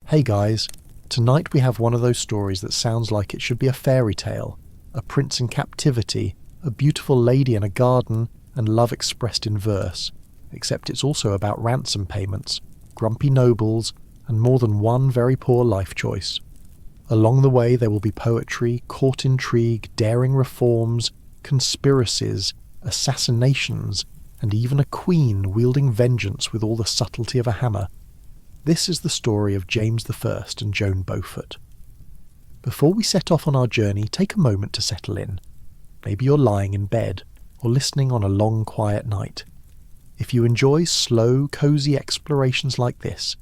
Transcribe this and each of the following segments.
Hey guys, tonight we have one of those stories that sounds like it should be a fairy tale. A prince in captivity, a beautiful lady in a garden, and love expressed in verse. Except it's also about ransom payments, grumpy nobles, and more than one very poor life choice. Along the way there will be poetry, court intrigue, daring reforms, conspiracies, assassinations, and even a queen wielding vengeance with all the subtlety of a hammer. This is the story of James I and Joan Beaufort. Before we set off on our journey, take a moment to settle in. Maybe you're lying in bed, or listening on a long, quiet night. If you enjoy slow, cosy explorations like this,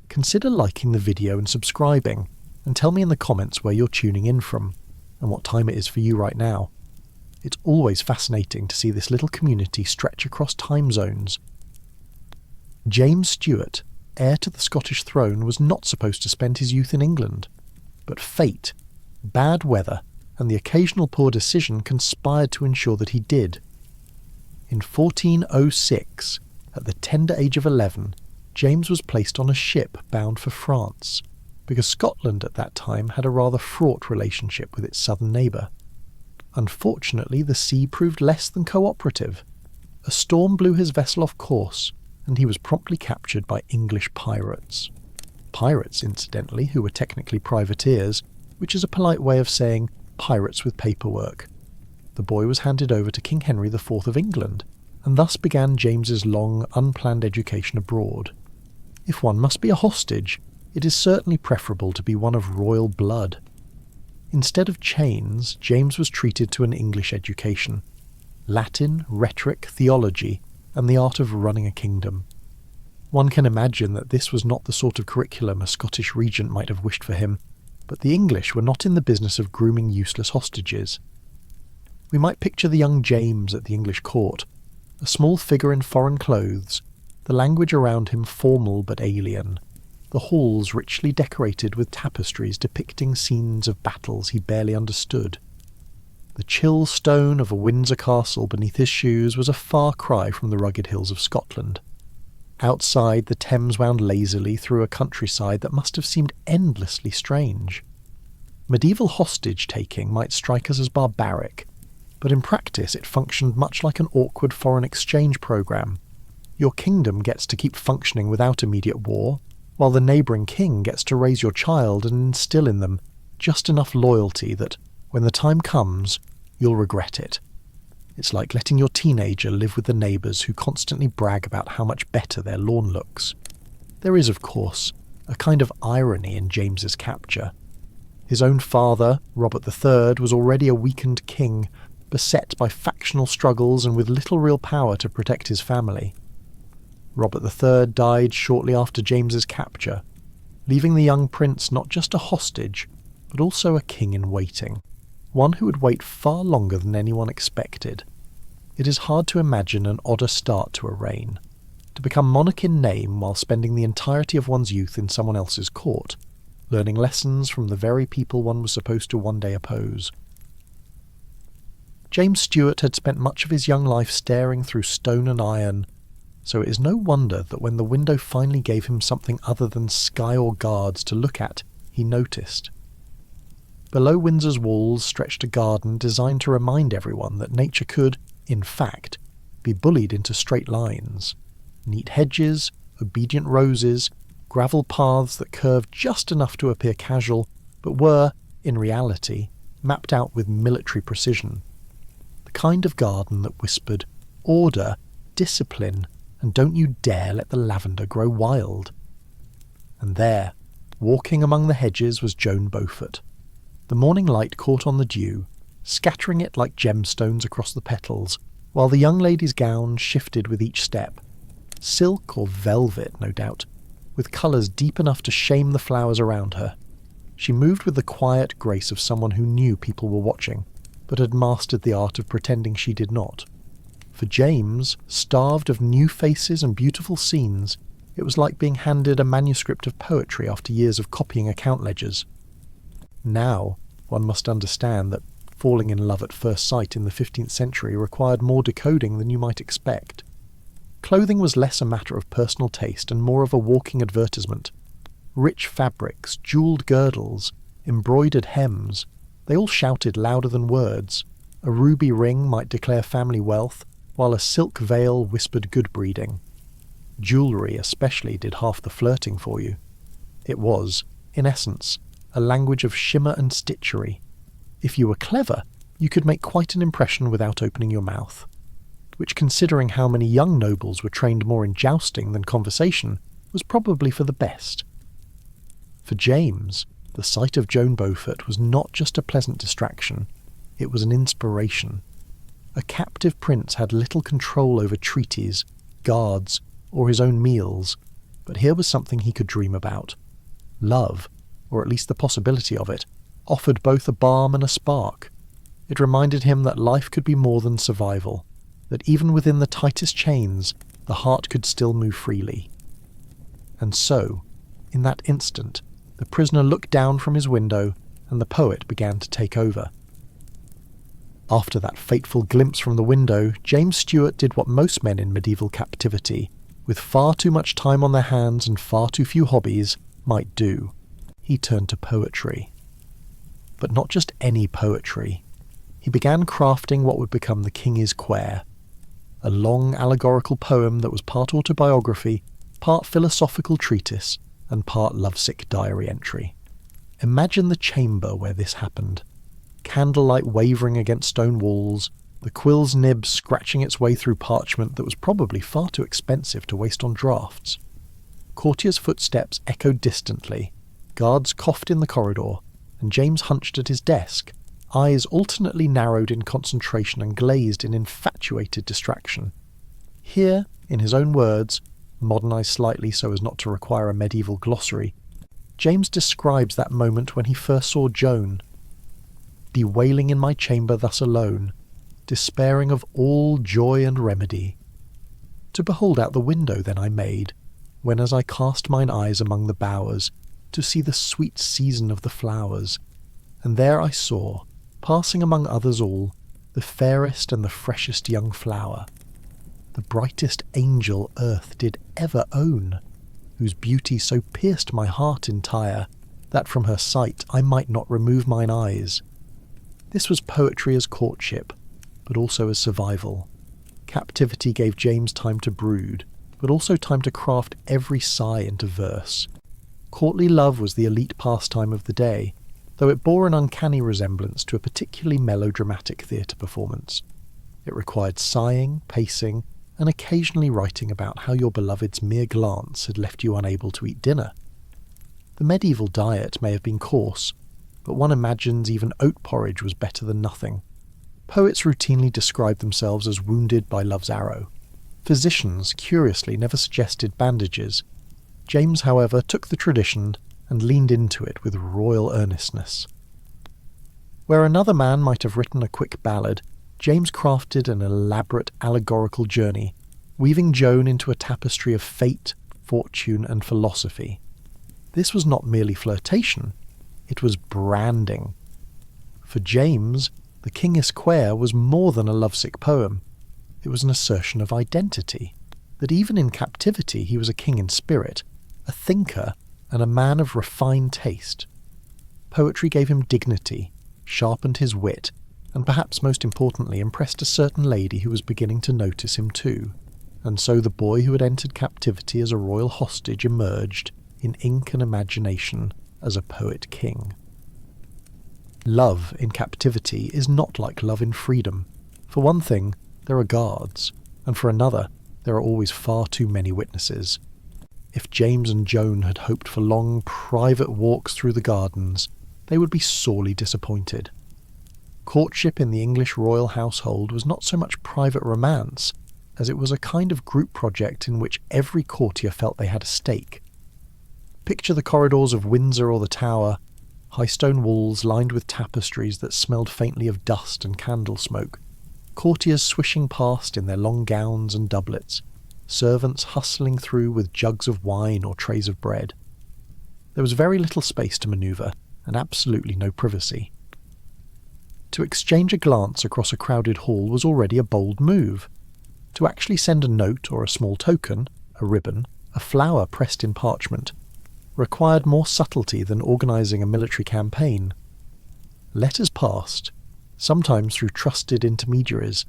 consider liking the video and subscribing, and tell me in the comments where you're tuning in from, and what time it is for you right now. It's always fascinating to see this little community stretch across time zones. James Stuart, heir to the Scottish throne, was not supposed to spend his youth in England. But fate, bad weather, and the occasional poor decision conspired to ensure that he did. In 1406, at the tender age of 11, James was placed on a ship bound for France, because Scotland at that time had a rather fraught relationship with its southern neighbour. Unfortunately, the sea proved less than cooperative. A storm blew his vessel off course, and he was promptly captured by English pirates. Pirates, incidentally, who were technically privateers, which is a polite way of saying pirates with paperwork. The boy was handed over to King Henry IV of England, and thus began James's long, unplanned education abroad. If one must be a hostage, it is certainly preferable to be one of royal blood. Instead of chains, James was treated to an English education. Latin, rhetoric, theology, and the art of running a kingdom. One can imagine that this was not the sort of curriculum a Scottish regent might have wished for him, but the English were not in the business of grooming useless hostages. We might picture the young James at the English court, a small figure in foreign clothes, the language around him formal but alien, the halls richly decorated with tapestries depicting scenes of battles he barely understood. The chill stone of a Windsor castle beneath his shoes was a far cry from the rugged hills of Scotland. Outside, the Thames wound lazily through a countryside that must have seemed endlessly strange. Medieval hostage-taking might strike us as barbaric, but in practice it functioned much like an awkward foreign exchange program. Your kingdom gets to keep functioning without immediate war, while the neighbouring king gets to raise your child and instill in them just enough loyalty that, when the time comes, you'll regret it. It's like letting your teenager live with the neighbours who constantly brag about how much better their lawn looks. There is, of course, a kind of irony in James's capture. His own father, Robert III, was already a weakened king, beset by factional struggles and with little real power to protect his family. Robert III died shortly after James's capture, leaving the young prince not just a hostage, but also a king in waiting. One who would wait far longer than anyone expected. It is hard to imagine an odder start to a reign. To become monarch in name while spending the entirety of one's youth in someone else's court, learning lessons from the very people one was supposed to one day oppose. James Stuart had spent much of his young life staring through stone and iron, so it is no wonder that when the window finally gave him something other than sky or guards to look at, he noticed. Below Windsor's walls stretched a garden designed to remind everyone that nature could, in fact, be bullied into straight lines. Neat hedges, obedient roses, gravel paths that curved just enough to appear casual, but were, in reality, mapped out with military precision. The kind of garden that whispered, order, discipline, and don't you dare let the lavender grow wild. And there, walking among the hedges, was Joan Beaufort. The morning light caught on the dew, scattering it like gemstones across the petals, while the young lady's gown shifted with each step. Silk or velvet, no doubt, with colours deep enough to shame the flowers around her. She moved with the quiet grace of someone who knew people were watching, but had mastered the art of pretending she did not. For James, starved of new faces and beautiful scenes, it was like being handed a manuscript of poetry after years of copying account ledgers. Now, one must understand that falling in love at first sight in the 15th century required more decoding than you might expect. Clothing was less a matter of personal taste and more of a walking advertisement. Rich fabrics, jewelled girdles, embroidered hems, they all shouted louder than words. A ruby ring might declare family wealth, while a silk veil whispered good breeding. Jewellery especially did half the flirting for you. It was, in essence, a language of shimmer and stitchery. If you were clever, you could make quite an impression without opening your mouth, which, considering how many young nobles were trained more in jousting than conversation, was probably for the best. For James, the sight of Joan Beaufort was not just a pleasant distraction, it was an inspiration. A captive prince had little control over treaties, guards, or his own meals, but here was something he could dream about. Love, or at least the possibility of it, offered both a balm and a spark. It reminded him that life could be more than survival, that even within the tightest chains, the heart could still move freely. And so, in that instant, the prisoner looked down from his window, and the poet began to take over. After that fateful glimpse from the window, James Stewart did what most men in medieval captivity, with far too much time on their hands and far too few hobbies, might do. He turned to poetry. But not just any poetry. He began crafting what would become the Kingis Quair, a long allegorical poem that was part autobiography, part philosophical treatise, and part lovesick diary entry. Imagine the chamber where this happened. Candlelight wavering against stone walls, the quill's nib scratching its way through parchment that was probably far too expensive to waste on drafts. Courtiers' footsteps echoed distantly, guards coughed in the corridor, and James hunched at his desk, eyes alternately narrowed in concentration and glazed in infatuated distraction. Here, in his own words, modernised slightly so as not to require a medieval glossary, James describes that moment when he first saw Joan. Bewailing in my chamber thus alone, despairing of all joy and remedy. To behold out the window then I made, when as I cast mine eyes among the bowers, to see the sweet season of the flowers, and there I saw, passing among others all, the fairest and the freshest young flower, the brightest angel earth did ever own, whose beauty so pierced my heart entire, that from her sight I might not remove mine eyes. This was poetry as courtship, but also as survival. Captivity gave James time to brood, but also time to craft every sigh into verse. Courtly love was the elite pastime of the day, though it bore an uncanny resemblance to a particularly melodramatic theatre performance. It required sighing, pacing, and occasionally writing about how your beloved's mere glance had left you unable to eat dinner. The medieval diet may have been coarse, but one imagines even oat porridge was better than nothing. Poets routinely described themselves as wounded by love's arrow. Physicians, curiously, never suggested bandages. James, however, took the tradition and leaned into it with royal earnestness. Where another man might have written a quick ballad, James crafted an elaborate allegorical journey, weaving Joan into a tapestry of fate, fortune, and philosophy. This was not merely flirtation, it was branding. For James, the Kingis Quair was more than a lovesick poem. It was an assertion of identity, that even in captivity he was a king in spirit, a thinker, and a man of refined taste. Poetry gave him dignity, sharpened his wit, and perhaps most importantly impressed a certain lady who was beginning to notice him too. And so the boy who had entered captivity as a royal hostage emerged, in ink and imagination, as a poet king. Love in captivity is not like love in freedom. For one thing, there are guards, and for another, there are always far too many witnesses. If James and Joan had hoped for long, private walks through the gardens, they would be sorely disappointed. Courtship in the English royal household was not so much private romance, as it was a kind of group project in which every courtier felt they had a stake. Picture the corridors of Windsor or the Tower, high stone walls lined with tapestries that smelled faintly of dust and candle smoke, courtiers swishing past in their long gowns and doublets, servants hustling through with jugs of wine or trays of bread. There was very little space to manoeuvre, and absolutely no privacy. To exchange a glance across a crowded hall was already a bold move. To actually send a note or a small token, a ribbon, a flower pressed in parchment, required more subtlety than organising a military campaign. Letters passed, sometimes through trusted intermediaries,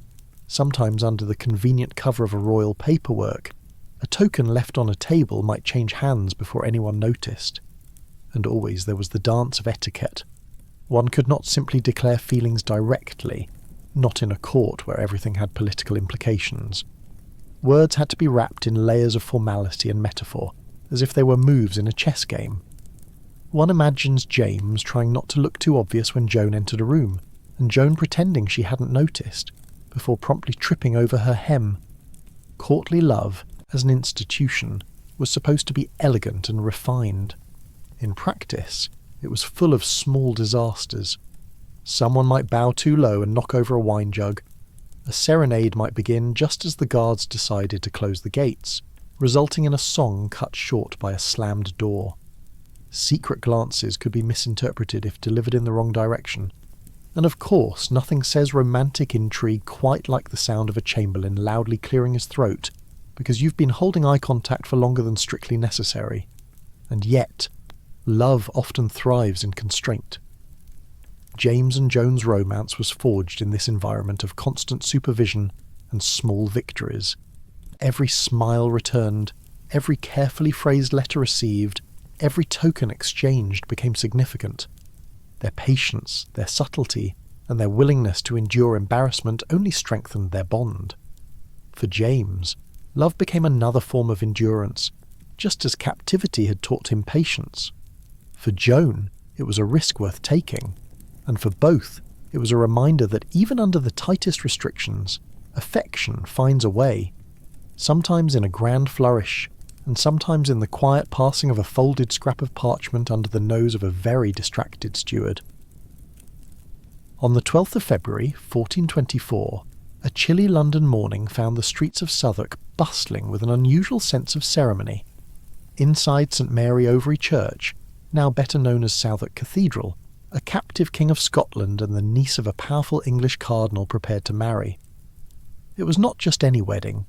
sometimes under the convenient cover of a royal paperwork. A token left on a table might change hands before anyone noticed. And always there was the dance of etiquette. One could not simply declare feelings directly, not in a court where everything had political implications. Words had to be wrapped in layers of formality and metaphor, as if they were moves in a chess game. One imagines James trying not to look too obvious when Joan entered a room, and Joan pretending she hadn't noticed, before promptly tripping over her hem. Courtly love, as an institution, was supposed to be elegant and refined. In practice, it was full of small disasters. Someone might bow too low and knock over a wine jug. A serenade might begin just as the guards decided to close the gates, resulting in a song cut short by a slammed door. Secret glances could be misinterpreted if delivered in the wrong direction. And of course, nothing says romantic intrigue quite like the sound of a chamberlain loudly clearing his throat, because you've been holding eye contact for longer than strictly necessary. And yet, love often thrives in constraint. James and Joan's romance was forged in this environment of constant supervision and small victories. Every smile returned, every carefully phrased letter received, every token exchanged became significant. Their patience, their subtlety, and their willingness to endure embarrassment only strengthened their bond. For James, love became another form of endurance, just as captivity had taught him patience. For Joan, it was a risk worth taking, and for both, it was a reminder that even under the tightest restrictions, affection finds a way, sometimes in a grand flourish, and sometimes in the quiet passing of a folded scrap of parchment under the nose of a very distracted steward. On the 12th of February, 1424, a chilly London morning found the streets of Southwark bustling with an unusual sense of ceremony. Inside St Mary Overy Church, now better known as Southwark Cathedral, a captive King of Scotland and the niece of a powerful English cardinal prepared to marry. It was not just any wedding.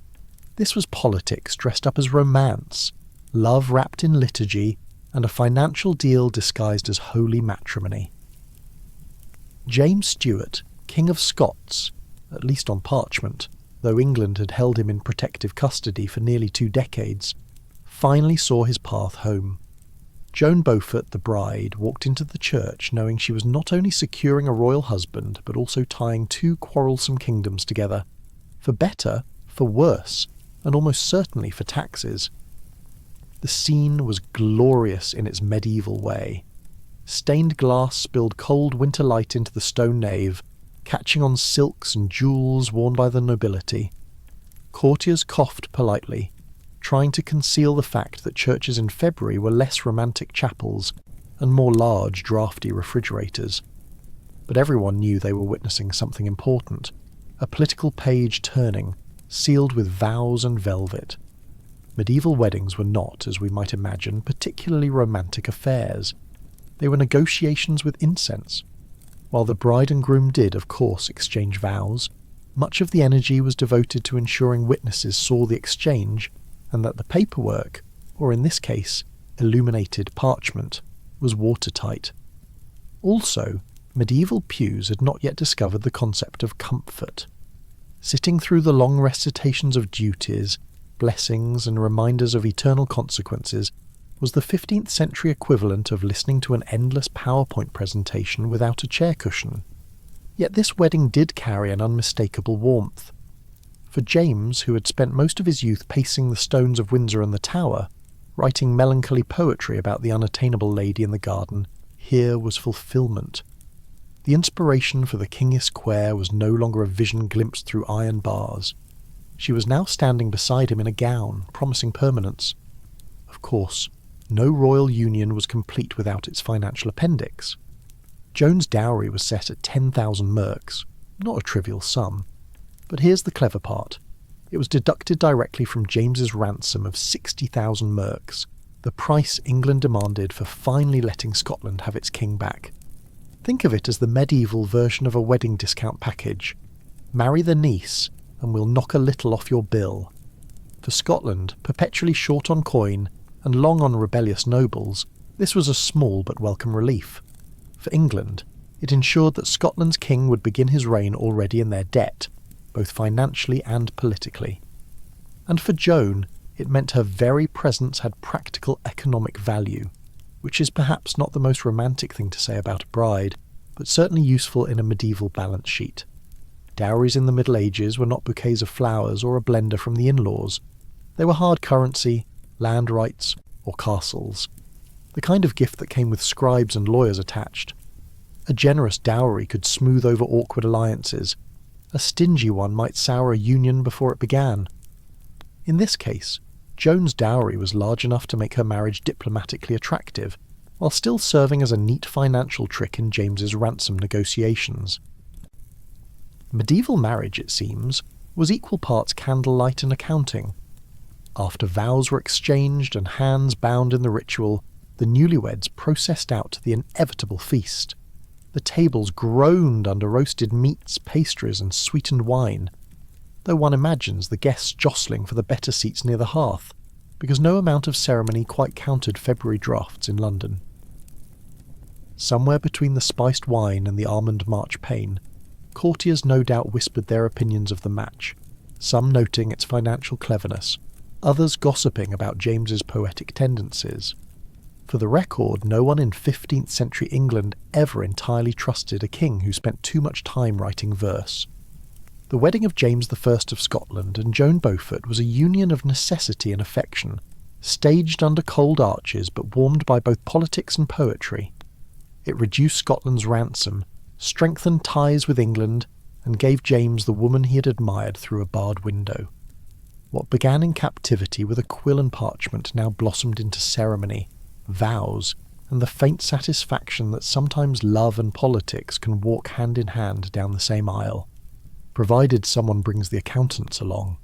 This was politics dressed up as romance, love wrapped in liturgy, and a financial deal disguised as holy matrimony. James Stuart, King of Scots, at least on parchment, though England had held him in protective custody for nearly 2 decades, finally saw his path home. Joan Beaufort, the bride, walked into the church knowing she was not only securing a royal husband, but also tying 2 quarrelsome kingdoms together, for better, for worse, and almost certainly for taxes. The scene was glorious in its medieval way. Stained glass spilled cold winter light into the stone nave, catching on silks and jewels worn by the nobility. Courtiers coughed politely, trying to conceal the fact that churches in February were less romantic chapels and more large, draughty refrigerators. But everyone knew they were witnessing something important, a political page turning, sealed with vows and velvet. Medieval weddings were not, as we might imagine, particularly romantic affairs. They were negotiations with incense. While the bride and groom did, of course, exchange vows, much of the energy was devoted to ensuring witnesses saw the exchange and that the paperwork, or in this case, illuminated parchment, was watertight. Also, medieval pews had not yet discovered the concept of comfort. Sitting through the long recitations of duties, blessings, and reminders of eternal consequences was the 15th century equivalent of listening to an endless PowerPoint presentation without a chair cushion. Yet this wedding did carry an unmistakable warmth. For James, who had spent most of his youth pacing the stones of Windsor and the Tower, writing melancholy poetry about the unattainable lady in the garden, here was fulfilment. The inspiration for the Kingis Quair was no longer a vision glimpsed through iron bars. She was now standing beside him in a gown, promising permanence. Of course, no royal union was complete without its financial appendix. Joan's dowry was set at 10,000 merks, not a trivial sum. But here's the clever part. It was deducted directly from James's ransom of 60,000 merks, the price England demanded for finally letting Scotland have its king back. Think of it as the medieval version of a wedding discount package. Marry the niece, and we'll knock a little off your bill. For Scotland, perpetually short on coin, and long on rebellious nobles, this was a small but welcome relief. For England, it ensured that Scotland's king would begin his reign already in their debt, both financially and politically. And for Joan, it meant her very presence had practical economic value, which is perhaps not the most romantic thing to say about a bride, but certainly useful in a medieval balance sheet. Dowries in the Middle Ages were not bouquets of flowers or a blender from the in-laws. They were hard currency, land rights, or castles. The kind of gift that came with scribes and lawyers attached. A generous dowry could smooth over awkward alliances. A stingy one might sour a union before it began. In this case, Joan's dowry was large enough to make her marriage diplomatically attractive, while still serving as a neat financial trick in James's ransom negotiations. Medieval marriage, it seems, was equal parts candlelight and accounting. After vows were exchanged and hands bound in the ritual, the newlyweds processed out to the inevitable feast. The tables groaned under roasted meats, pastries, and sweetened wine, though one imagines the guests jostling for the better seats near the hearth, because no amount of ceremony quite countered February draughts in London. Somewhere between the spiced wine and the almond marchpane, courtiers no doubt whispered their opinions of the match, some noting its financial cleverness, others gossiping about James's poetic tendencies. For the record, no one in 15th century England ever entirely trusted a king who spent too much time writing verse. The wedding of James I of Scotland and Joan Beaufort was a union of necessity and affection, staged under cold arches but warmed by both politics and poetry. It reduced Scotland's ransom, strengthened ties with England, and gave James the woman he had admired through a barred window. What began in captivity with a quill and parchment now blossomed into ceremony, vows, and the faint satisfaction that sometimes love and politics can walk hand in hand down the same aisle, provided someone brings the accountants along.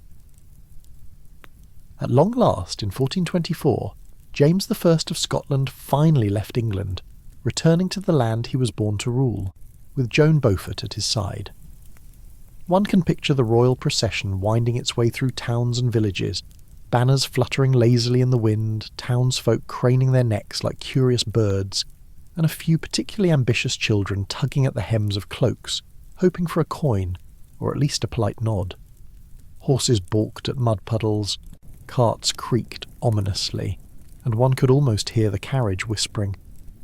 At long last, in 1424, James I of Scotland finally left England, returning to the land he was born to rule, with Joan Beaufort at his side. One can picture the royal procession winding its way through towns and villages, banners fluttering lazily in the wind, townsfolk craning their necks like curious birds, and a few particularly ambitious children tugging at the hems of cloaks, hoping for a coin, or at least a polite nod. Horses balked at mud puddles, carts creaked ominously, and one could almost hear the carriage whispering,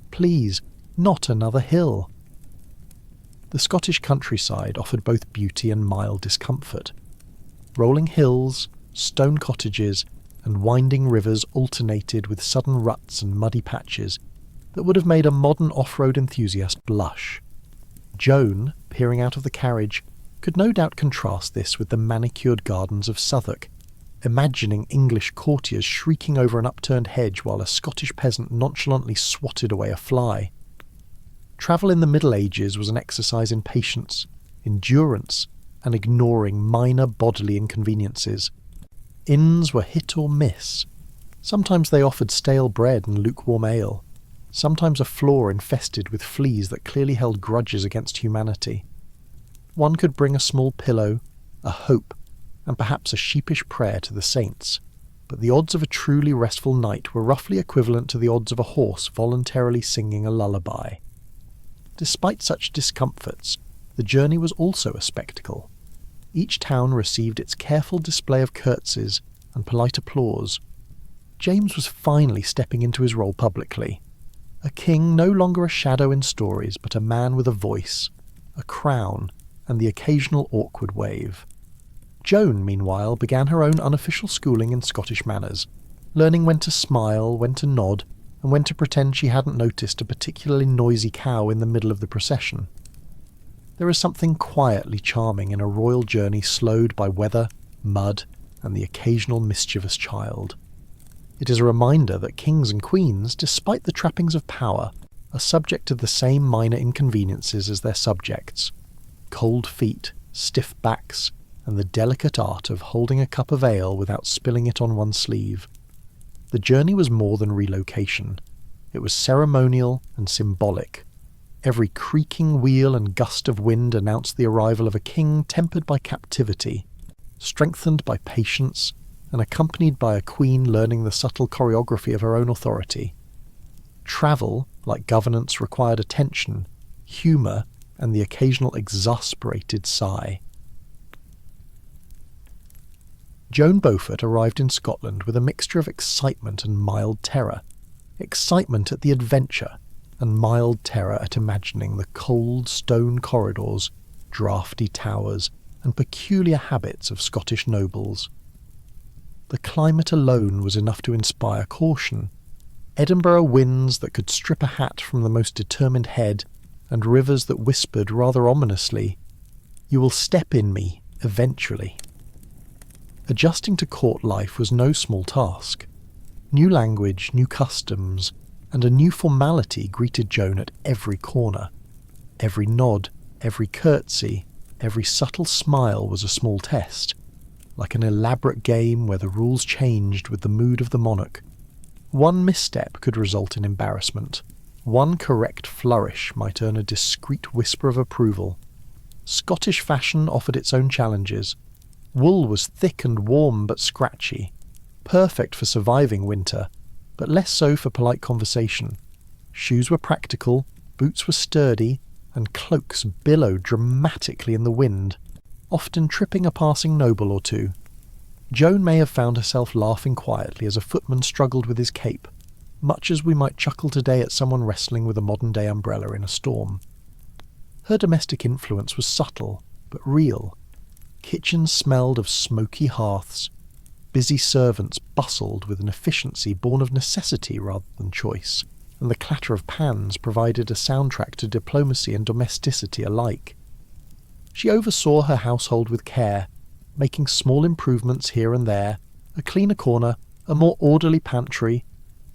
"Please, not another hill." The Scottish countryside offered both beauty and mild discomfort. Rolling hills, stone cottages, and winding rivers alternated with sudden ruts and muddy patches that would have made a modern off-road enthusiast blush. Joan, peering out of the carriage, could no doubt contrast this with the manicured gardens of Southwark, imagining English courtiers shrieking over an upturned hedge while a Scottish peasant nonchalantly swatted away a fly. Travel in the Middle Ages was an exercise in patience, endurance, and ignoring minor bodily inconveniences. Inns were hit or miss. Sometimes they offered stale bread and lukewarm ale, sometimes a floor infested with fleas that clearly held grudges against humanity. One could bring a small pillow, a hope, and perhaps a sheepish prayer to the saints, but the odds of a truly restful night were roughly equivalent to the odds of a horse voluntarily singing a lullaby. Despite such discomforts, the journey was also a spectacle. Each town received its careful display of curtsies and polite applause. James was finally stepping into his role publicly. A king no longer a shadow in stories, but a man with a voice, a crown, and the occasional awkward wave. Joan, meanwhile, began her own unofficial schooling in Scottish manners, learning when to smile, when to nod, and when to pretend she hadn't noticed a particularly noisy cow in the middle of the procession. There is something quietly charming in a royal journey slowed by weather, mud, and the occasional mischievous child. It is a reminder that kings and queens, despite the trappings of power, are subject to the same minor inconveniences as their subjects: cold feet, stiff backs, and the delicate art of holding a cup of ale without spilling it on one's sleeve. The journey was more than relocation. It was ceremonial and symbolic. Every creaking wheel and gust of wind announced the arrival of a king tempered by captivity, strengthened by patience, and accompanied by a queen learning the subtle choreography of her own authority. Travel, like governance, required attention, humour, and the occasional exasperated sigh. Joan Beaufort arrived in Scotland with a mixture of excitement and mild terror. Excitement at the adventure, and mild terror at imagining the cold stone corridors, draughty towers, and peculiar habits of Scottish nobles. The climate alone was enough to inspire caution. Edinburgh winds that could strip a hat from the most determined head, and rivers that whispered rather ominously, "You will step in me, eventually." Adjusting to court life was no small task. New language, new customs, and a new formality greeted Joan at every corner. Every nod, every curtsy, every subtle smile was a small test, like an elaborate game where the rules changed with the mood of the monarch. One misstep could result in embarrassment. One correct flourish might earn a discreet whisper of approval. Scottish fashion offered its own challenges. Wool was thick and warm but scratchy, perfect for surviving winter, but less so for polite conversation. Shoes were practical, boots were sturdy, and cloaks billowed dramatically in the wind, often tripping a passing noble or two. Joan may have found herself laughing quietly as a footman struggled with his cape, much as we might chuckle today at someone wrestling with a modern-day umbrella in a storm. Her domestic influence was subtle, but real. Kitchens smelled of smoky hearths. Busy servants bustled with an efficiency born of necessity rather than choice, and the clatter of pans provided a soundtrack to diplomacy and domesticity alike. She oversaw her household with care, making small improvements here and there, a cleaner corner, a more orderly pantry,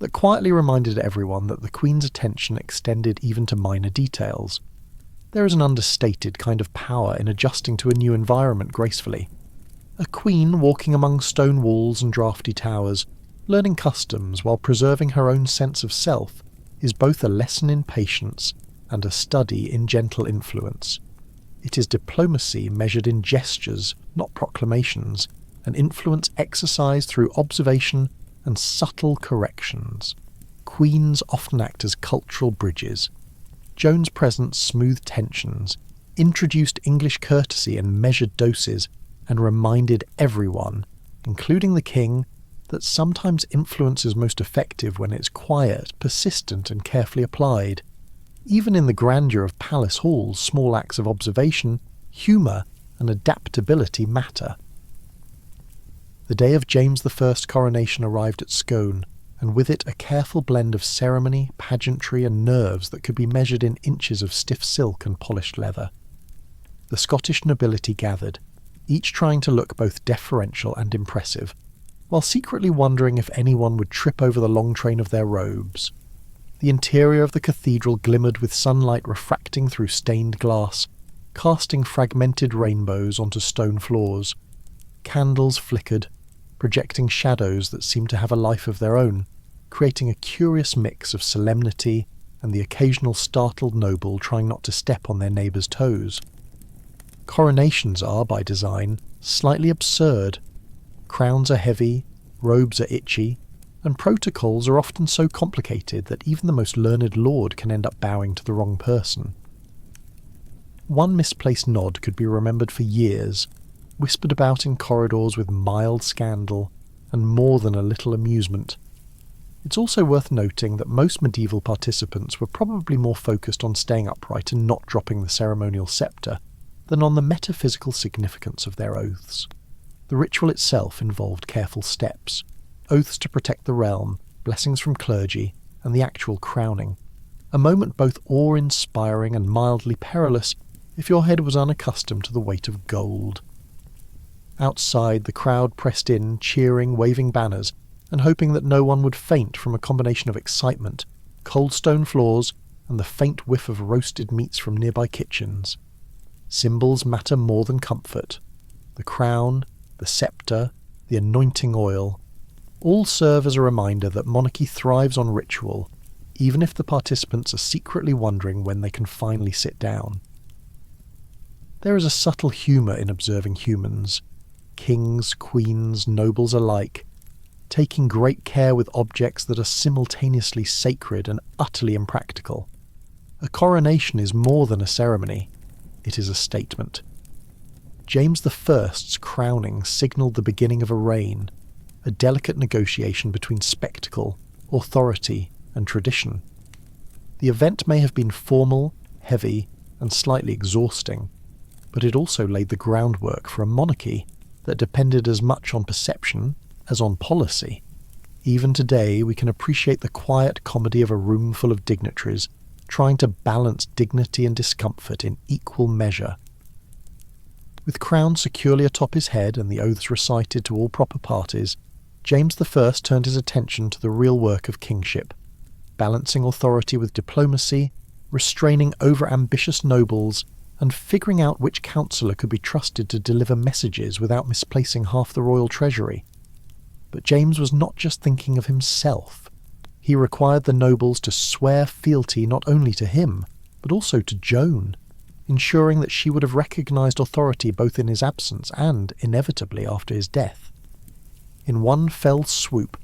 that quietly reminded everyone that the Queen's attention extended even to minor details. There is an understated kind of power in adjusting to a new environment gracefully. A queen walking among stone walls and draughty towers, learning customs while preserving her own sense of self, is both a lesson in patience and a study in gentle influence. It is diplomacy measured in gestures, not proclamations, and influence exercised through observation and subtle corrections. Queens often act as cultural bridges. Joan's presence smoothed tensions, introduced English courtesy in measured doses, and reminded everyone, including the king, that sometimes influence is most effective when it's quiet, persistent, and carefully applied. Even in the grandeur of palace halls, small acts of observation, humour, and adaptability matter. The day of James I's coronation arrived at Scone, and with it a careful blend of ceremony, pageantry, and nerves that could be measured in inches of stiff silk and polished leather. The Scottish nobility gathered, each trying to look both deferential and impressive, while secretly wondering if anyone would trip over the long train of their robes. The interior of the cathedral glimmered with sunlight refracting through stained glass, casting fragmented rainbows onto stone floors. Candles flickered, projecting shadows that seemed to have a life of their own, creating a curious mix of solemnity and the occasional startled noble trying not to step on their neighbour's toes. Coronations are, by design, slightly absurd. Crowns are heavy, robes are itchy, and protocols are often so complicated that even the most learned lord can end up bowing to the wrong person. One misplaced nod could be remembered for years, whispered about in corridors with mild scandal, and more than a little amusement. It's also worth noting that most medieval participants were probably more focused on staying upright and not dropping the ceremonial sceptre than on the metaphysical significance of their oaths. The ritual itself involved careful steps, oaths to protect the realm, blessings from clergy, and the actual crowning, a moment both awe-inspiring and mildly perilous if your head was unaccustomed to the weight of gold. Outside, the crowd pressed in, cheering, waving banners, and hoping that no one would faint from a combination of excitement, cold stone floors, and the faint whiff of roasted meats from nearby kitchens. Symbols matter more than comfort. The crown, the sceptre, the anointing oil, all serve as a reminder that monarchy thrives on ritual, even if the participants are secretly wondering when they can finally sit down. There is a subtle humour in observing humans. kings, queens, nobles alike, taking great care with objects that are simultaneously sacred and utterly impractical. A coronation is more than a ceremony, it is a statement. James I's crowning signalled the beginning of a reign, a delicate negotiation between spectacle, authority, and tradition. The event may have been formal, heavy, and slightly exhausting, but it also laid the groundwork for a monarchy that depended as much on perception as on policy. Even today, we can appreciate the quiet comedy of a room full of dignitaries trying to balance dignity and discomfort in equal measure. With crown securely atop his head and the oaths recited to all proper parties, James I turned his attention to the real work of kingship, balancing authority with diplomacy, restraining over-ambitious nobles, and figuring out which counsellor could be trusted to deliver messages without misplacing half the royal treasury. But James was not just thinking of himself. He required the nobles to swear fealty not only to him, but also to Joan, ensuring that she would have recognised authority both in his absence and, inevitably, after his death. In one fell swoop,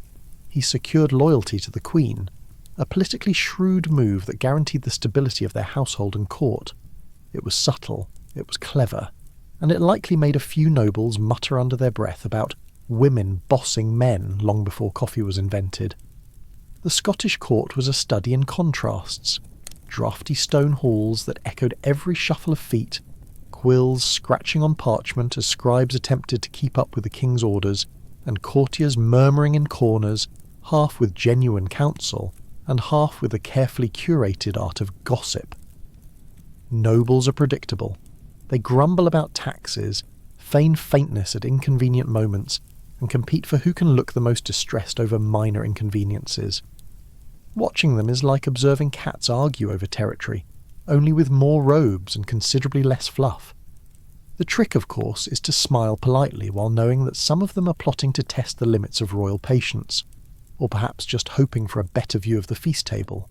he secured loyalty to the Queen, a politically shrewd move that guaranteed the stability of their household and court. It was subtle, it was clever, and it likely made a few nobles mutter under their breath about women bossing men long before coffee was invented. The Scottish court was a study in contrasts. Draughty stone halls that echoed every shuffle of feet, quills scratching on parchment as scribes attempted to keep up with the king's orders, and courtiers murmuring in corners, half with genuine counsel, and half with the carefully curated art of gossip. Nobles are predictable. They grumble about taxes, feign faintness at inconvenient moments, and compete for who can look the most distressed over minor inconveniences. Watching them is like observing cats argue over territory, only with more robes and considerably less fluff. The trick, of course, is to smile politely while knowing that some of them are plotting to test the limits of royal patience, or perhaps just hoping for a better view of the feast table.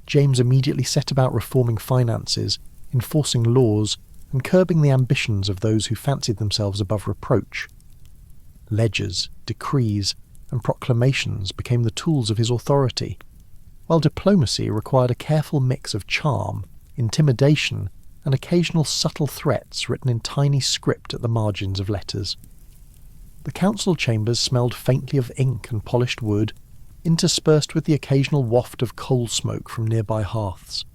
James immediately set about reforming finances, enforcing laws, and curbing the ambitions of those who fancied themselves above reproach. Ledgers, decrees, and proclamations became the tools of his authority, while diplomacy required a careful mix of charm, intimidation, and occasional subtle threats written in tiny script at the margins of letters. The council chambers smelled faintly of ink and polished wood, interspersed with the occasional waft of coal smoke from nearby hearths.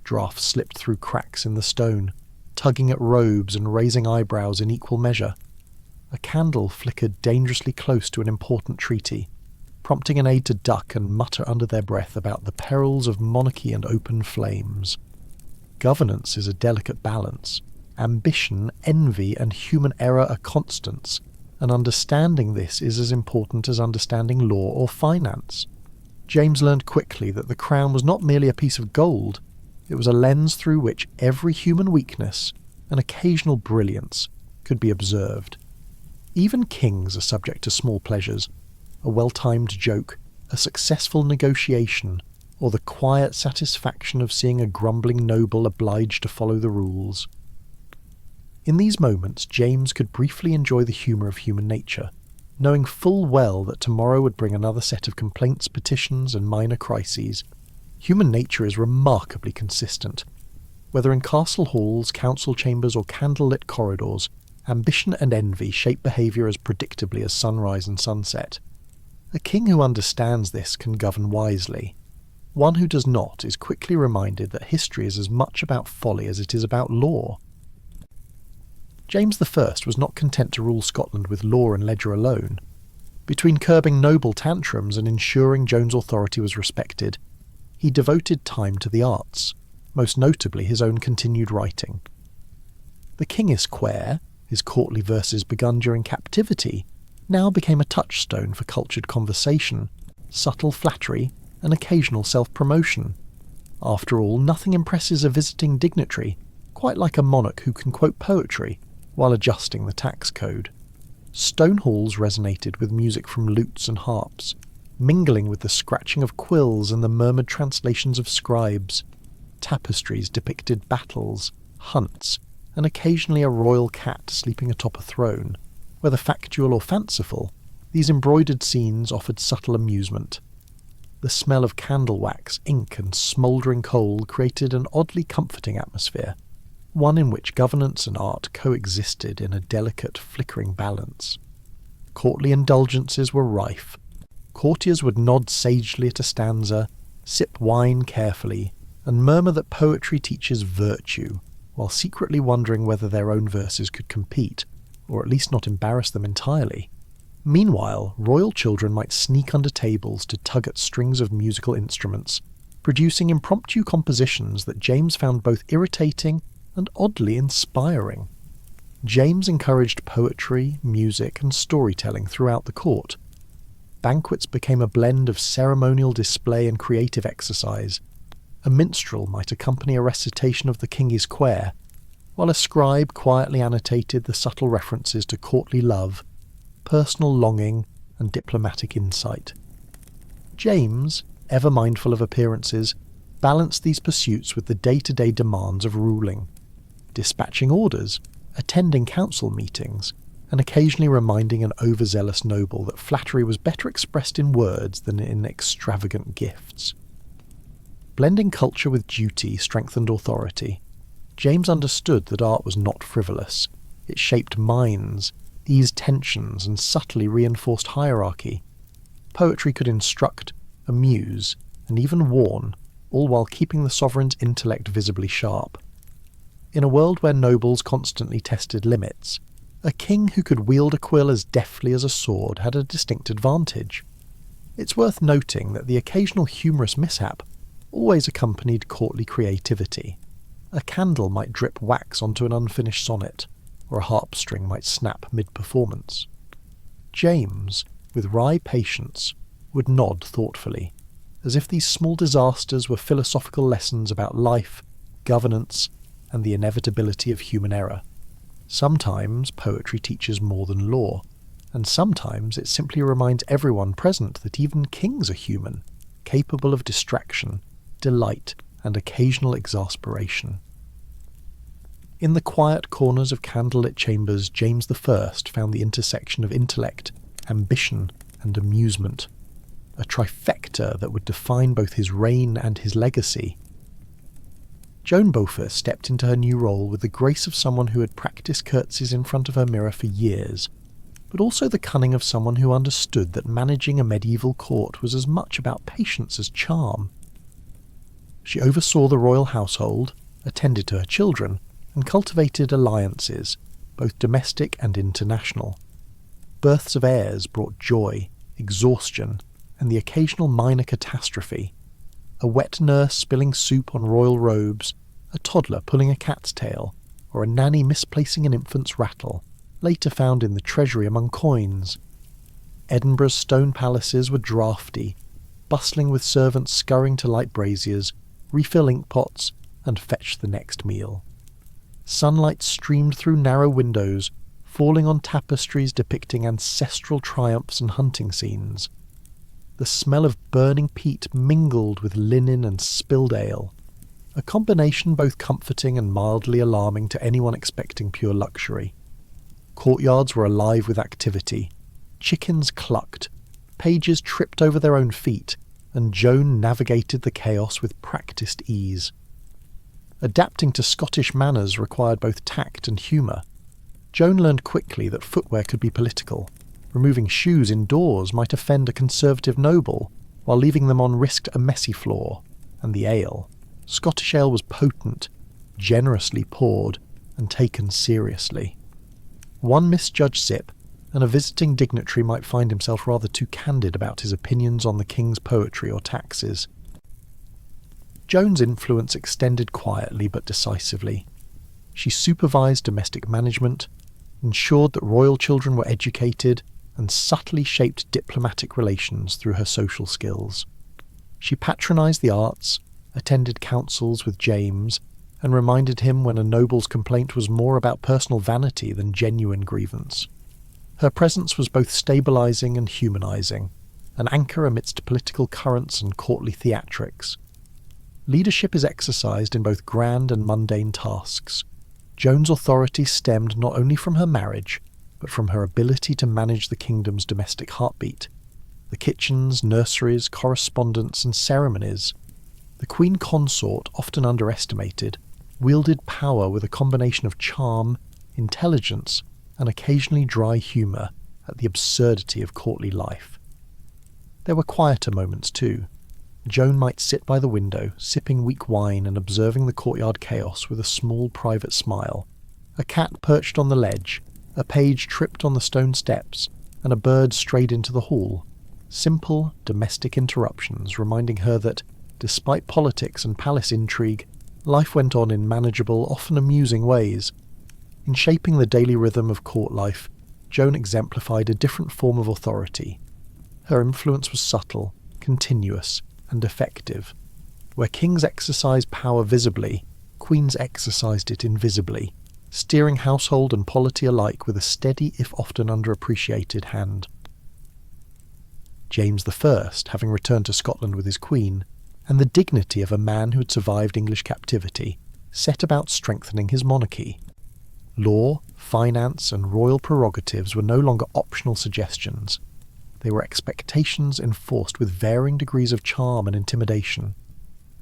Draughts slipped through cracks in the stone, tugging at robes and raising eyebrows in equal measure. A candle flickered dangerously close to an important treaty, prompting an aide to duck and mutter under their breath about the perils of monarchy and open flames. Governance is a delicate balance. Ambition, envy, and human error are constants, and understanding this is as important as understanding law or finance. James learned quickly that the crown was not merely a piece of gold, it was a lens through which every human weakness and occasional brilliance could be observed. Even kings are subject to small pleasures, a well-timed joke, a successful negotiation, or the quiet satisfaction of seeing a grumbling noble obliged to follow the rules. In these moments, James could briefly enjoy the humour of human nature, knowing full well that tomorrow would bring another set of complaints, petitions, and minor crises. Human nature is remarkably consistent. Whether in castle halls, council chambers, or candlelit corridors, ambition and envy shape behaviour as predictably as sunrise and sunset. A king who understands this can govern wisely. One who does not is quickly reminded that history is as much about folly as it is about law. James I was not content to rule Scotland with law and ledger alone. Between curbing noble tantrums and ensuring Joan's authority was respected, he devoted time to the arts, most notably his own continued writing. The Kingis Quair, his courtly verses begun during captivity, now became a touchstone for cultured conversation, subtle flattery, and occasional self-promotion. After all, nothing impresses a visiting dignitary quite like a monarch who can quote poetry while adjusting the tax code. Stone halls resonated with music from lutes and harps, mingling with the scratching of quills and the murmured translations of scribes. Tapestries depicted battles, hunts, and occasionally a royal cat sleeping atop a throne. Whether factual or fanciful, these embroidered scenes offered subtle amusement. The smell of candle wax, ink, and smouldering coal created an oddly comforting atmosphere, one in which governance and art coexisted in a delicate, flickering balance. Courtly indulgences were rife. Courtiers would nod sagely at a stanza, sip wine carefully, and murmur that poetry teaches virtue, while secretly wondering whether their own verses could compete, or at least not embarrass them entirely. Meanwhile, royal children might sneak under tables to tug at strings of musical instruments, producing impromptu compositions that James found both irritating and oddly inspiring. James encouraged poetry, music, and storytelling throughout the court. Banquets became a blend of ceremonial display and creative exercise. A minstrel might accompany a recitation of the Kingis Quair, while a scribe quietly annotated the subtle references to courtly love, personal longing, and diplomatic insight. James, ever mindful of appearances, balanced these pursuits with the day-to-day demands of ruling, dispatching orders, attending council meetings, and occasionally reminding an overzealous noble that flattery was better expressed in words than in extravagant gifts. Blending culture with duty strengthened authority. James understood that art was not frivolous. It shaped minds, eased tensions, and subtly reinforced hierarchy. Poetry could instruct, amuse, and even warn, all while keeping the sovereign's intellect visibly sharp. In a world where nobles constantly tested limits, a king who could wield a quill as deftly as a sword had a distinct advantage. It's worth noting that the occasional humorous mishap always accompanied courtly creativity. A candle might drip wax onto an unfinished sonnet, or a harp string might snap mid-performance. James, with wry patience, would nod thoughtfully, as if these small disasters were philosophical lessons about life, governance, and the inevitability of human error. Sometimes poetry teaches more than law, and sometimes it simply reminds everyone present that even kings are human, capable of distraction, delight, and occasional exasperation. In the quiet corners of candlelit chambers, James I found the intersection of intellect, ambition, and amusement, a trifecta that would define both his reign and his legacy. Joan Beaufort stepped into her new role with the grace of someone who had practiced curtsies in front of her mirror for years, but also the cunning of someone who understood that managing a medieval court was as much about patience as charm. She oversaw the royal household, attended to her children, and cultivated alliances, both domestic and international. Births of heirs brought joy, exhaustion, and the occasional minor catastrophe. A wet nurse spilling soup on royal robes, a toddler pulling a cat's tail, or a nanny misplacing an infant's rattle, later found in the treasury among coins. Edinburgh's stone palaces were draughty, bustling with servants scurrying to light braziers, refill ink pots, and fetch the next meal. Sunlight streamed through narrow windows, falling on tapestries depicting ancestral triumphs and hunting scenes. The smell of burning peat mingled with linen and spilled ale, a combination both comforting and mildly alarming to anyone expecting pure luxury. Courtyards were alive with activity. Chickens clucked, pages tripped over their own feet, and Joan navigated the chaos with practiced ease. Adapting to Scottish manners required both tact and humour. Joan learned quickly that footwear could be political. Removing shoes indoors might offend a conservative noble, while leaving them on risked a messy floor. And the ale. Scottish ale was potent, generously poured, and taken seriously. One misjudged sip, and a visiting dignitary might find himself rather too candid about his opinions on the king's poetry or taxes. Joan's influence extended quietly but decisively. She supervised domestic management, ensured that royal children were educated, and subtly shaped diplomatic relations through her social skills. She patronised the arts, attended councils with James, and reminded him when a noble's complaint was more about personal vanity than genuine grievance. Her presence was both stabilising and humanising, an anchor amidst political currents and courtly theatrics. Leadership is exercised in both grand and mundane tasks. Joan's authority stemmed not only from her marriage, but from her ability to manage the kingdom's domestic heartbeat. The kitchens, nurseries, correspondence, and ceremonies. The queen consort, often underestimated, wielded power with a combination of charm, intelligence, and occasionally dry humour at the absurdity of courtly life. There were quieter moments too. Joan might sit by the window, sipping weak wine and observing the courtyard chaos with a small private smile. A cat perched on the ledge, a page tripped on the stone steps, and a bird strayed into the hall. Simple, domestic interruptions reminding her that, despite politics and palace intrigue, life went on in manageable, often amusing ways. In shaping the daily rhythm of court life, Joan exemplified a different form of authority. Her influence was subtle, continuous, and effective. Where kings exercised power visibly, queens exercised it invisibly, steering household and polity alike with a steady, if often underappreciated, hand. James I, having returned to Scotland with his queen, and the dignity of a man who had survived English captivity, set about strengthening his monarchy. Law, finance, and royal prerogatives were no longer optional suggestions. They were expectations enforced with varying degrees of charm and intimidation.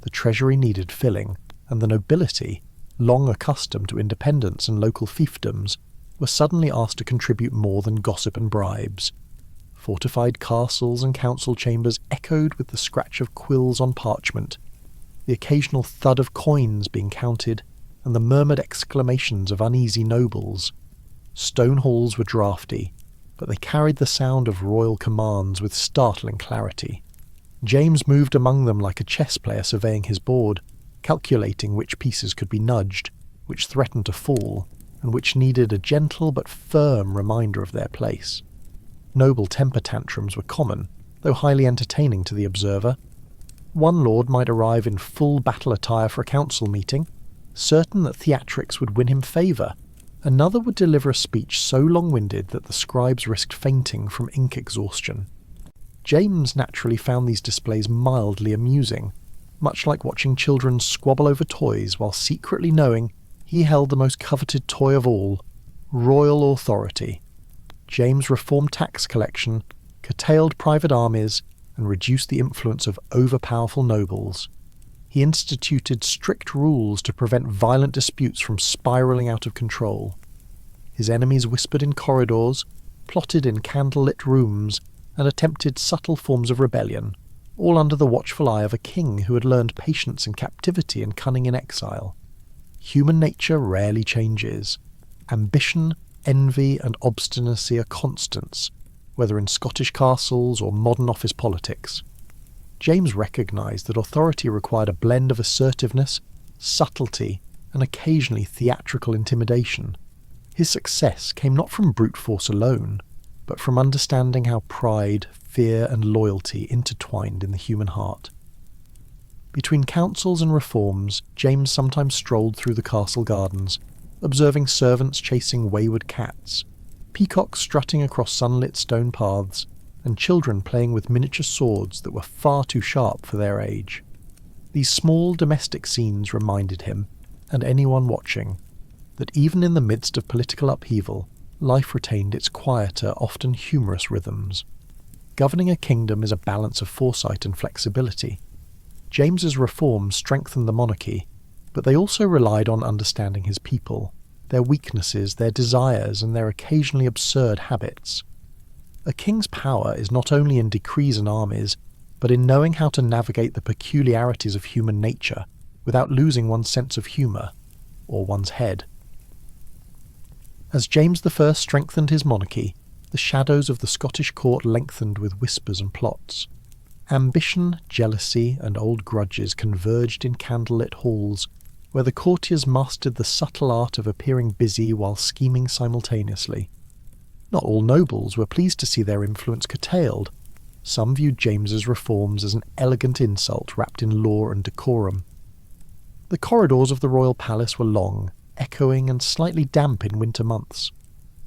The treasury needed filling, and the nobility, long accustomed to independence and local fiefdoms, were suddenly asked to contribute more than gossip and bribes. Fortified castles and council chambers echoed with the scratch of quills on parchment, the occasional thud of coins being counted, and the murmured exclamations of uneasy nobles. Stone halls were draughty, but they carried the sound of royal commands with startling clarity. James moved among them like a chess player surveying his board, calculating which pieces could be nudged, which threatened to fall, and which needed a gentle but firm reminder of their place. Noble temper tantrums were common, though highly entertaining to the observer. One lord might arrive in full battle attire for a council meeting, certain that theatrics would win him favour. Another would deliver a speech so long-winded that the scribes risked fainting from ink exhaustion. James naturally found these displays mildly amusing, much like watching children squabble over toys while secretly knowing he held the most coveted toy of all, royal authority. James reformed tax collection, curtailed private armies, and reduced the influence of overpowerful nobles. He instituted strict rules to prevent violent disputes from spiralling out of control. His enemies whispered in corridors, plotted in candle-lit rooms, and attempted subtle forms of rebellion, all under the watchful eye of a king who had learned patience in captivity and cunning in exile. Human nature rarely changes. Ambition, envy, and obstinacy are constants, whether in Scottish castles or modern office politics. James recognised that authority required a blend of assertiveness, subtlety, and occasionally theatrical intimidation. His success came not from brute force alone, but from understanding how pride, fear, and loyalty intertwined in the human heart. Between councils and reforms, James sometimes strolled through the castle gardens, observing servants chasing wayward cats, peacocks strutting across sunlit stone paths, and children playing with miniature swords that were far too sharp for their age. These small domestic scenes reminded him, and anyone watching, that even in the midst of political upheaval, life retained its quieter, often humorous rhythms. Governing a kingdom is a balance of foresight and flexibility. James's reforms strengthened the monarchy, but they also relied on understanding his people, their weaknesses, their desires, and their occasionally absurd habits. A king's power is not only in decrees and armies, but in knowing how to navigate the peculiarities of human nature without losing one's sense of humour, or one's head. As James I strengthened his monarchy, the shadows of the Scottish court lengthened with whispers and plots. Ambition, jealousy, and old grudges converged in candlelit halls, where the courtiers mastered the subtle art of appearing busy while scheming simultaneously. Not all nobles were pleased to see their influence curtailed. Some viewed James's reforms as an elegant insult wrapped in law and decorum. The corridors of the royal palace were long, echoing and slightly damp in winter months.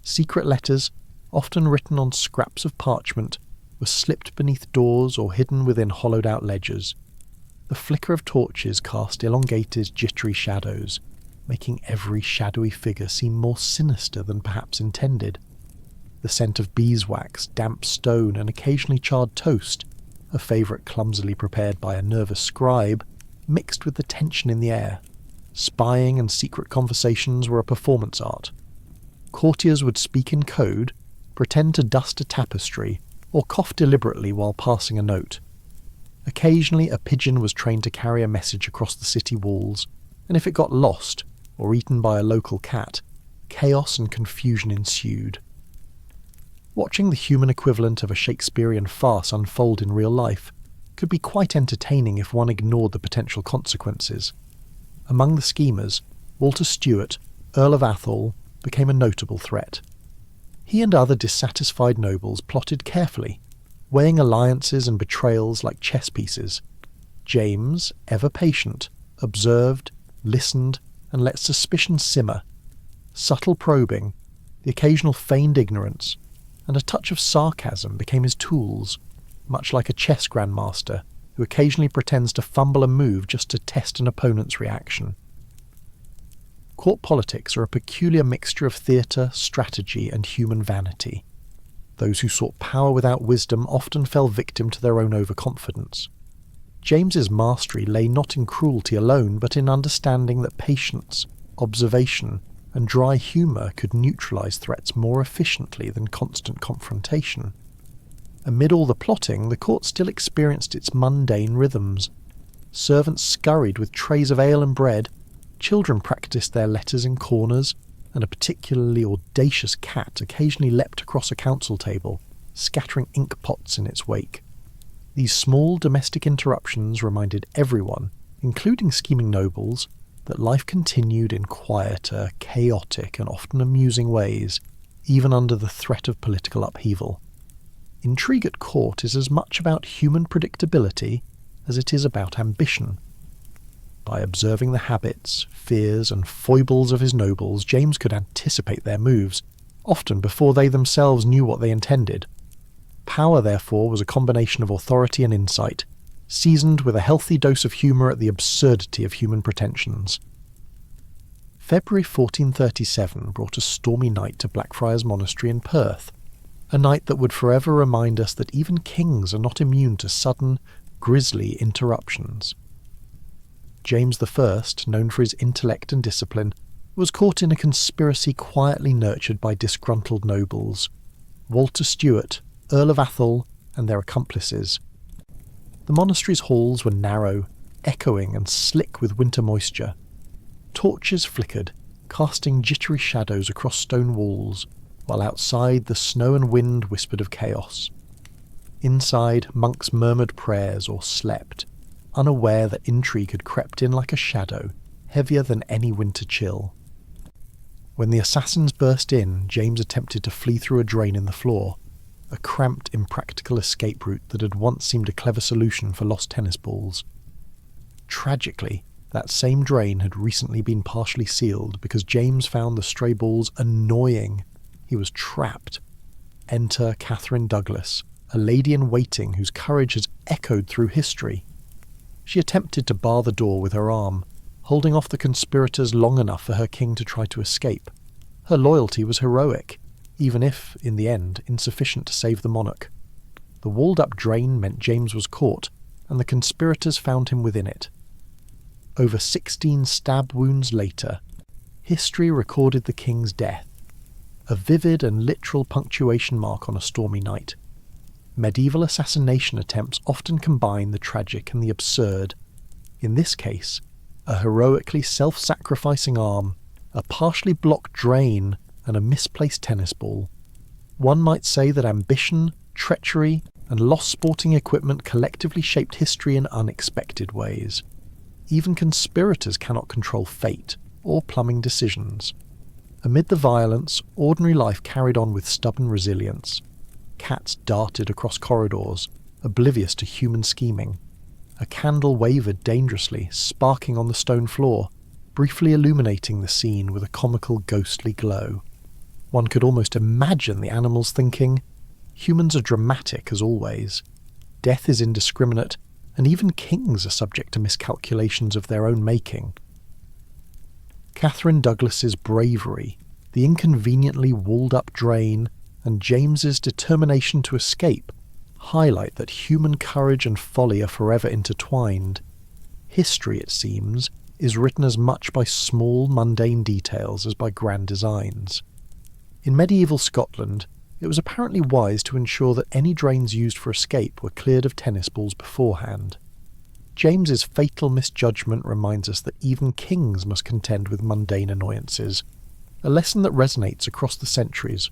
Secret letters, often written on scraps of parchment, were slipped beneath doors or hidden within hollowed-out ledgers. The flicker of torches cast elongated, jittery shadows, making every shadowy figure seem more sinister than perhaps intended. The scent of beeswax, damp stone, and occasionally charred toast, a favourite clumsily prepared by a nervous scribe, mixed with the tension in the air. Spying and secret conversations were a performance art. Courtiers would speak in code, pretend to dust a tapestry, or cough deliberately while passing a note. Occasionally a pigeon was trained to carry a message across the city walls, and if it got lost, or eaten by a local cat, chaos and confusion ensued. Watching the human equivalent of a Shakespearean farce unfold in real life could be quite entertaining if one ignored the potential consequences. Among the schemers, Walter Stewart, Earl of Athol, became a notable threat. He and other dissatisfied nobles plotted carefully, weighing alliances and betrayals like chess pieces. James, ever patient, observed, listened, and let suspicion simmer. Subtle probing, the occasional feigned ignorance, and a touch of sarcasm became his tools, much like a chess grandmaster who occasionally pretends to fumble a move just to test an opponent's reaction. Court politics are a peculiar mixture of theatre, strategy, and human vanity. Those who sought power without wisdom often fell victim to their own overconfidence. James's mastery lay not in cruelty alone, but in understanding that patience, observation, and dry humour could neutralise threats more efficiently than constant confrontation. Amid all the plotting, the court still experienced its mundane rhythms. Servants scurried with trays of ale and bread, children practised their letters in corners, and a particularly audacious cat occasionally leapt across a council table, scattering ink pots in its wake. These small domestic interruptions reminded everyone, including scheming nobles, that life continued in quieter, chaotic, and often amusing ways, even under the threat of political upheaval. Intrigue at court is as much about human predictability as it is about ambition. By observing the habits, fears, and foibles of his nobles, James could anticipate their moves, often before they themselves knew what they intended. Power, therefore, was a combination of authority and insight, seasoned with a healthy dose of humour at the absurdity of human pretensions. February 1437 brought a stormy night to Blackfriars Monastery in Perth, a night that would forever remind us that even kings are not immune to sudden, grisly interruptions. James I, known for his intellect and discipline, was caught in a conspiracy quietly nurtured by disgruntled nobles. Walter Stewart, Earl of Athol, and their accomplices. The monastery's halls were narrow, echoing and slick with winter moisture. Torches flickered, casting jittery shadows across stone walls, while outside the snow and wind whispered of chaos. Inside, monks murmured prayers or slept, unaware that intrigue had crept in like a shadow, heavier than any winter chill. When the assassins burst in, James attempted to flee through a drain in the floor, a cramped, impractical escape route that had once seemed a clever solution for lost tennis balls. Tragically, that same drain had recently been partially sealed because James found the stray balls annoying. He was trapped. Enter Catherine Douglas, a lady-in-waiting whose courage has echoed through history. She attempted to bar the door with her arm, holding off the conspirators long enough for her king to try to escape. Her loyalty was heroic, even if, in the end, insufficient to save the monarch. The walled-up drain meant James was caught, and the conspirators found him within it. Over 16 stab wounds later, history recorded the king's death, a vivid and literal punctuation mark on a stormy night. Medieval assassination attempts often combine the tragic and the absurd. In this case, a heroically self-sacrificing arm, a partially blocked drain, and a misplaced tennis ball. One might say that ambition, treachery, and lost sporting equipment collectively shaped history in unexpected ways. Even conspirators cannot control fate or plumbing decisions. Amid the violence, ordinary life carried on with stubborn resilience. Cats darted across corridors, oblivious to human scheming. A candle wavered dangerously, sparking on the stone floor, briefly illuminating the scene with a comical ghostly glow. One could almost imagine the animals thinking, humans are dramatic as always. Death is indiscriminate, and even kings are subject to miscalculations of their own making. Catherine Douglas's bravery, the inconveniently walled-up drain, and James's determination to escape highlight that human courage and folly are forever intertwined. History, it seems, is written as much by small, mundane details as by grand designs. In medieval Scotland, it was apparently wise to ensure that any drains used for escape were cleared of tennis balls beforehand. James's fatal misjudgment reminds us that even kings must contend with mundane annoyances, a lesson that resonates across the centuries.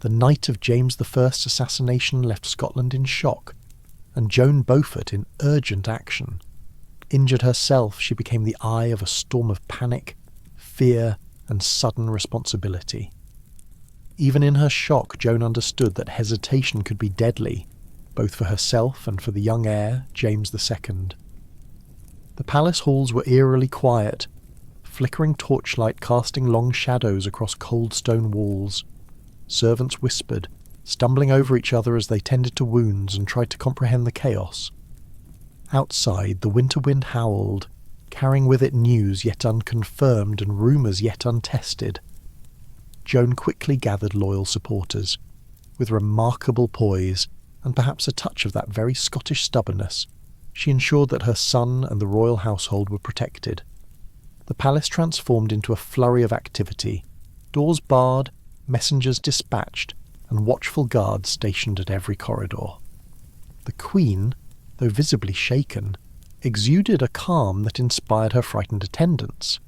The night of James I's assassination left Scotland in shock, and Joan Beaufort in urgent action. Injured herself, she became the eye of a storm of panic, fear, and sudden responsibility. Even in her shock, Joan understood that hesitation could be deadly, both for herself and for the young heir, James II. The palace halls were eerily quiet, flickering torchlight casting long shadows across cold stone walls. Servants whispered, stumbling over each other as they tended to wounds and tried to comprehend the chaos. Outside, the winter wind howled, carrying with it news yet unconfirmed and rumours yet untested. Joan quickly gathered loyal supporters. With remarkable poise, and perhaps a touch of that very Scottish stubbornness, she ensured that her son and the royal household were protected. The palace transformed into a flurry of activity, doors barred, messengers dispatched, and watchful guards stationed at every corridor. The Queen, though visibly shaken, exuded a calm that inspired her frightened attendants.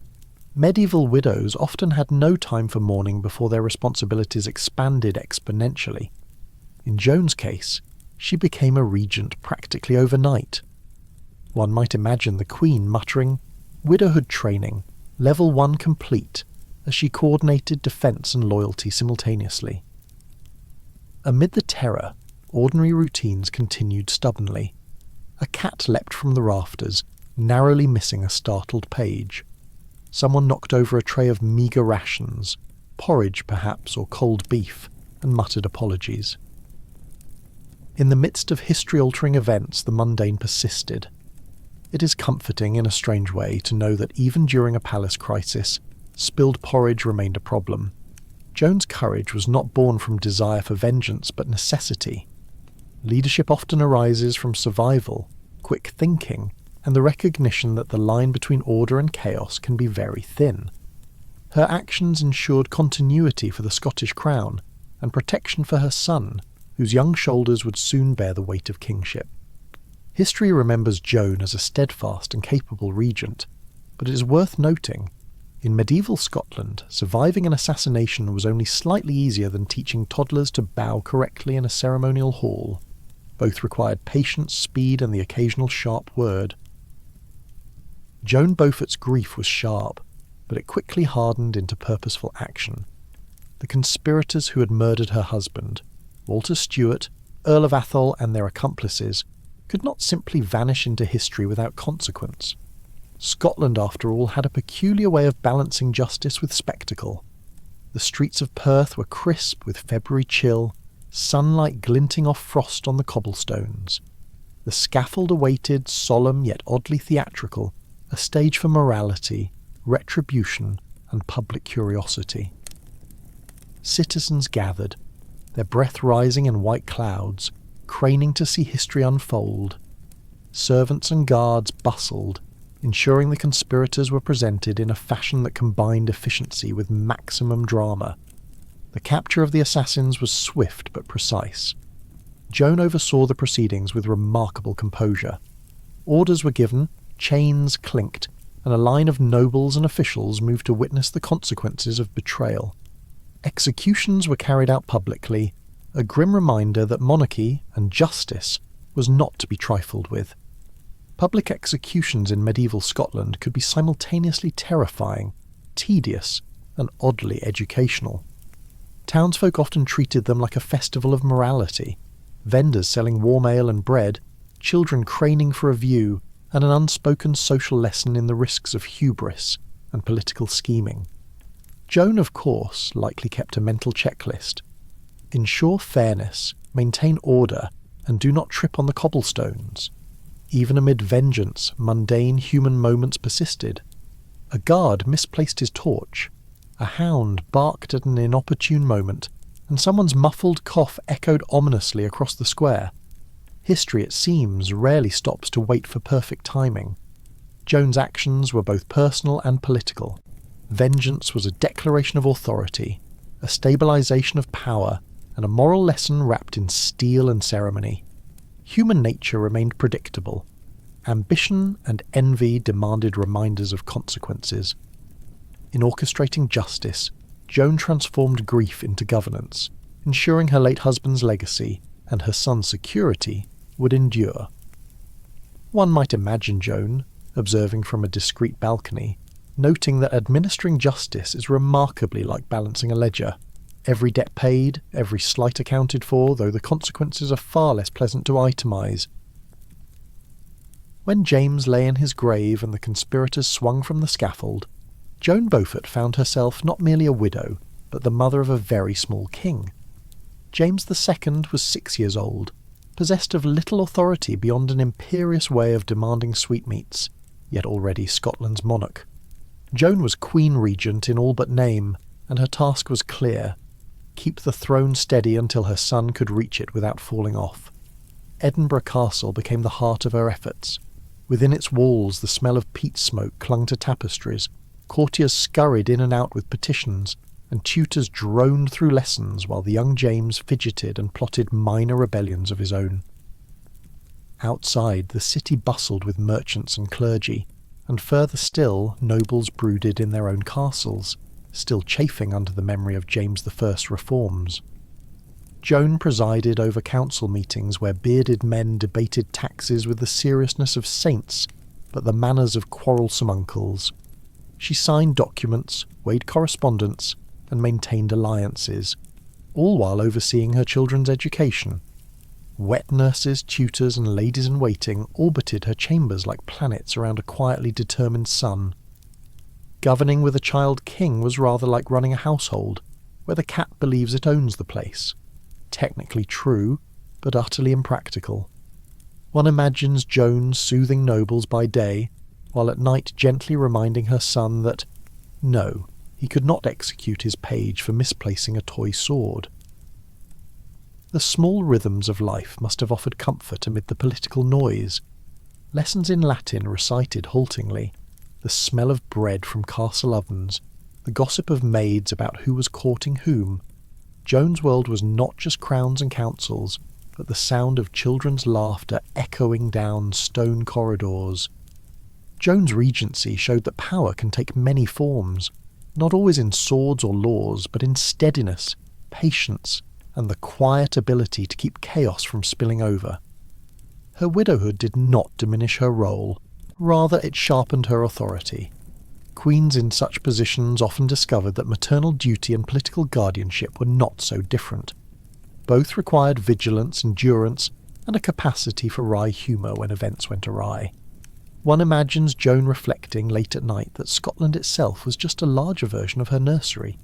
Medieval widows often had no time for mourning before their responsibilities expanded exponentially. In Joan's case, she became a regent practically overnight. One might imagine the Queen muttering, "Widowhood training, level 1 complete," as she coordinated defence and loyalty simultaneously. Amid the terror, ordinary routines continued stubbornly. A cat leapt from the rafters, narrowly missing a startled page. Someone knocked over a tray of meagre rations, porridge perhaps or cold beef, and muttered apologies. In the midst of history-altering events, the mundane persisted. It is comforting in a strange way to know that even during a palace crisis, spilled porridge remained a problem. Joan's courage was not born from desire for vengeance but necessity. Leadership often arises from survival, quick thinking, and the recognition that the line between order and chaos can be very thin. Her actions ensured continuity for the Scottish crown and protection for her son, whose young shoulders would soon bear the weight of kingship. History remembers Joan as a steadfast and capable regent, but it is worth noting, in medieval Scotland, surviving an assassination was only slightly easier than teaching toddlers to bow correctly in a ceremonial hall. Both required patience, speed, and the occasional sharp word. Joan Beaufort's grief was sharp, but it quickly hardened into purposeful action. The conspirators who had murdered her husband, Walter Stewart, Earl of Atholl, and their accomplices, could not simply vanish into history without consequence. Scotland, after all, had a peculiar way of balancing justice with spectacle. The streets of Perth were crisp with February chill, sunlight glinting off frost on the cobblestones. The scaffold awaited, solemn yet oddly theatrical, a stage for morality, retribution, and public curiosity. Citizens gathered, their breath rising in white clouds, craning to see history unfold. Servants and guards bustled, ensuring the conspirators were presented in a fashion that combined efficiency with maximum drama. The capture of the assassins was swift but precise. Joan oversaw the proceedings with remarkable composure. Orders were given, chains clinked, and a line of nobles and officials moved to witness the consequences of betrayal. Executions were carried out publicly, a grim reminder that monarchy and justice was not to be trifled with. Public executions in medieval Scotland could be simultaneously terrifying, tedious, and oddly educational. Townsfolk often treated them like a festival of morality, vendors selling warm ale and bread, children craning for a view, and an unspoken social lesson in the risks of hubris and political scheming. Joan, of course, likely kept a mental checklist. Ensure fairness, maintain order, and do not trip on the cobblestones. Even amid vengeance, mundane human moments persisted. A guard misplaced his torch. A hound barked at an inopportune moment, and someone's muffled cough echoed ominously across the square. History, it seems, rarely stops to wait for perfect timing. Joan's actions were both personal and political. Vengeance was a declaration of authority, a stabilization of power, and a moral lesson wrapped in steel and ceremony. Human nature remained predictable. Ambition and envy demanded reminders of consequences. In orchestrating justice, Joan transformed grief into governance, ensuring her late husband's legacy and her son's security would endure. One might imagine Joan, observing from a discreet balcony, noting that administering justice is remarkably like balancing a ledger. Every debt paid, every slight accounted for, though the consequences are far less pleasant to itemise. When James lay in his grave and the conspirators swung from the scaffold, Joan Beaufort found herself not merely a widow, but the mother of a very small king. James II was 6 years old, possessed of little authority beyond an imperious way of demanding sweetmeats, yet already Scotland's monarch. Joan was Queen Regent in all but name, and her task was clear: keep the throne steady until her son could reach it without falling off. Edinburgh Castle became the heart of her efforts. Within its walls the smell of peat smoke clung to tapestries, courtiers scurried in and out with petitions, and tutors droned through lessons while the young James fidgeted and plotted minor rebellions of his own. Outside, the city bustled with merchants and clergy, and further still, nobles brooded in their own castles, still chafing under the memory of James I's reforms. Joan presided over council meetings where bearded men debated taxes with the seriousness of saints, but the manners of quarrelsome uncles. She signed documents, weighed correspondence, and maintained alliances, all while overseeing her children's education. Wet nurses, tutors, and ladies-in-waiting orbited her chambers like planets around a quietly determined sun. Governing with a child king was rather like running a household, where the cat believes it owns the place. Technically true, but utterly impractical. One imagines Joan soothing nobles by day, while at night gently reminding her son that, no, he could not execute his page for misplacing a toy sword. The small rhythms of life must have offered comfort amid the political noise. Lessons in Latin recited haltingly, the smell of bread from castle ovens, the gossip of maids about who was courting whom. Joan's world was not just crowns and councils, but the sound of children's laughter echoing down stone corridors. Joan's regency showed that power can take many forms, not always in swords or laws, but in steadiness, patience, and the quiet ability to keep chaos from spilling over. Her widowhood did not diminish her role, rather it sharpened her authority. Queens in such positions often discovered that maternal duty and political guardianship were not so different. Both required vigilance, endurance, and a capacity for wry humour when events went awry. One imagines Joan reflecting late at night that Scotland itself was just a larger version of her nursery.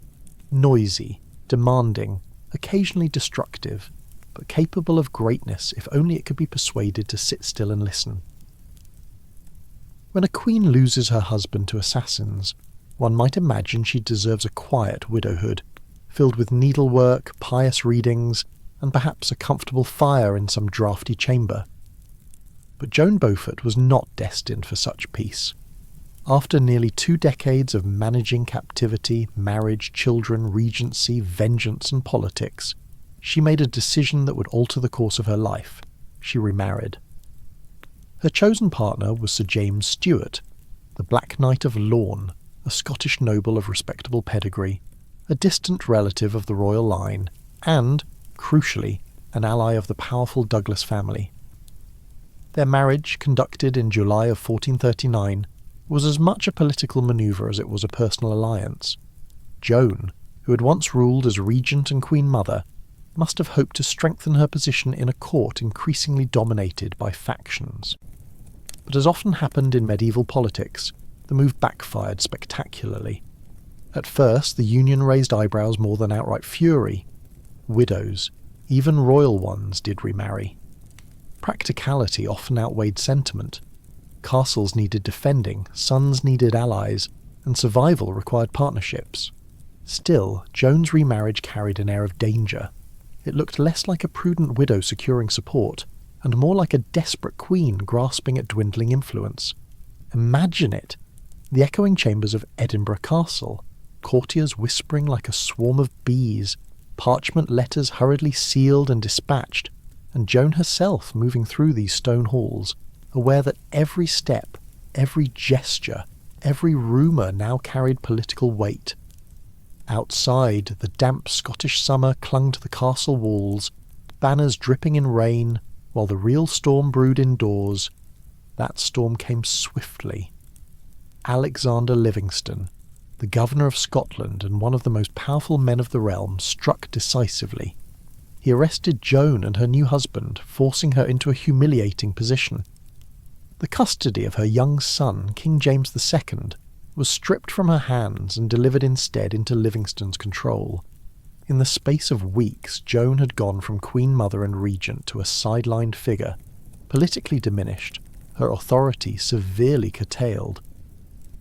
Noisy, demanding, occasionally destructive, but capable of greatness if only it could be persuaded to sit still and listen. When a queen loses her husband to assassins, one might imagine she deserves a quiet widowhood, filled with needlework, pious readings, and perhaps a comfortable fire in some draughty chamber. But Joan Beaufort was not destined for such peace. After nearly 2 decades of managing captivity, marriage, children, regency, vengeance, and politics, she made a decision that would alter the course of her life. She remarried. Her chosen partner was Sir James Stuart, the Black Knight of Lorne, a Scottish noble of respectable pedigree, a distant relative of the royal line, and, crucially, an ally of the powerful Douglas family. Their marriage, conducted in July of 1439, was as much a political manoeuvre as it was a personal alliance. Joan, who had once ruled as regent and queen mother, must have hoped to strengthen her position in a court increasingly dominated by factions. But as often happened in medieval politics, the move backfired spectacularly. At first, the union raised eyebrows more than outright fury. Widows, even royal ones, did remarry. Practicality often outweighed sentiment. Castles needed defending, sons needed allies, and survival required partnerships. Still, Joan's remarriage carried an air of danger. It looked less like a prudent widow securing support, and more like a desperate queen grasping at dwindling influence. Imagine it! The echoing chambers of Edinburgh Castle, courtiers whispering like a swarm of bees, parchment letters hurriedly sealed and dispatched, and Joan herself moving through these stone halls, aware that every step, every gesture, every rumour now carried political weight. Outside, the damp Scottish summer clung to the castle walls, banners dripping in rain, while the real storm brewed indoors. That storm came swiftly. Alexander Livingston, the governor of Scotland and one of the most powerful men of the realm, struck decisively. He arrested Joan and her new husband, forcing her into a humiliating position. The custody of her young son, King James II, was stripped from her hands and delivered instead into Livingston's control. In the space of weeks, Joan had gone from Queen Mother and Regent to a sidelined figure, politically diminished, her authority severely curtailed.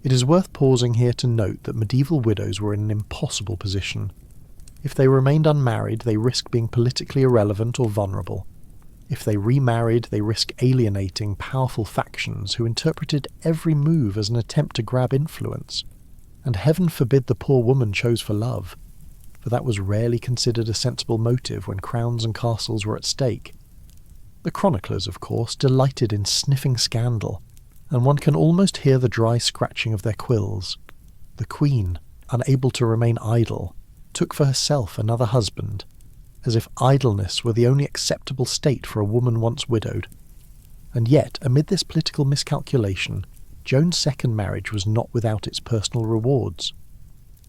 It is worth pausing here to note that medieval widows were in an impossible position. If they remained unmarried, they risked being politically irrelevant or vulnerable. If they remarried, they risked alienating powerful factions who interpreted every move as an attempt to grab influence. And heaven forbid the poor woman chose for love, for that was rarely considered a sensible motive when crowns and castles were at stake. The chroniclers, of course, delighted in sniffing scandal, and one can almost hear the dry scratching of their quills. The queen, unable to remain idle, took for herself another husband, as if idleness were the only acceptable state for a woman once widowed. And yet, amid this political miscalculation, Joan's second marriage was not without its personal rewards.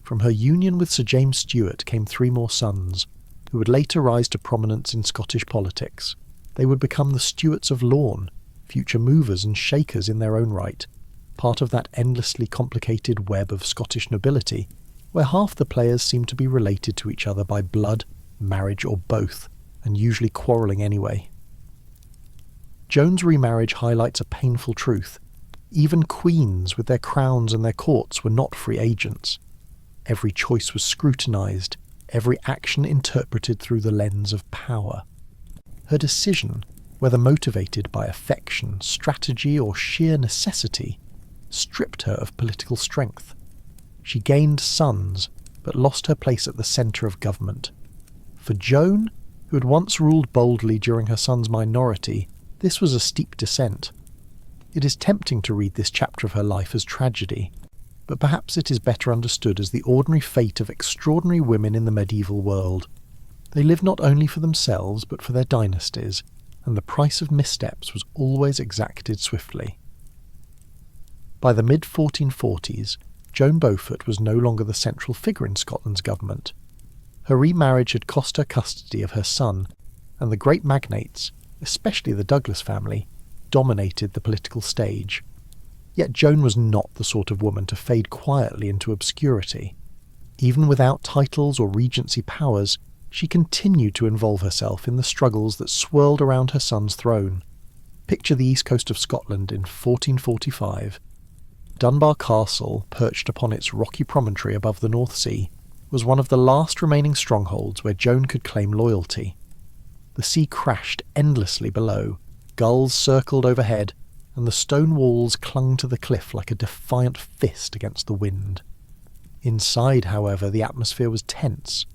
From her union with Sir James Stuart came 3 more sons, who would later rise to prominence in Scottish politics. They would become the Stuarts of Lorne, future movers and shakers in their own right, part of that endlessly complicated web of Scottish nobility, where half the players seem to be related to each other by blood, marriage or both, and usually quarrelling anyway. Joan's remarriage highlights a painful truth. Even queens with their crowns and their courts were not free agents. Every choice was scrutinised, every action interpreted through the lens of power. Her decision, whether motivated by affection, strategy or sheer necessity, stripped her of political strength. She gained sons, but lost her place at the centre of government. For Joan, who had once ruled boldly during her son's minority, this was a steep descent. It is tempting to read this chapter of her life as tragedy, but perhaps it is better understood as the ordinary fate of extraordinary women in the medieval world. They lived not only for themselves but for their dynasties, and the price of missteps was always exacted swiftly. By the mid-1440s, Joan Beaufort was no longer the central figure in Scotland's government. Her remarriage had cost her custody of her son, and the great magnates, especially the Douglas family, dominated the political stage. Yet Joan was not the sort of woman to fade quietly into obscurity. Even without titles or regency powers, she continued to involve herself in the struggles that swirled around her son's throne. Picture the east coast of Scotland in 1445. Dunbar Castle, perched upon its rocky promontory above the North Sea, was one of the last remaining strongholds where Joan could claim loyalty. The sea crashed endlessly below, gulls circled overhead, and the stone walls clung to the cliff like a defiant fist against the wind. Inside, however, the atmosphere was tense.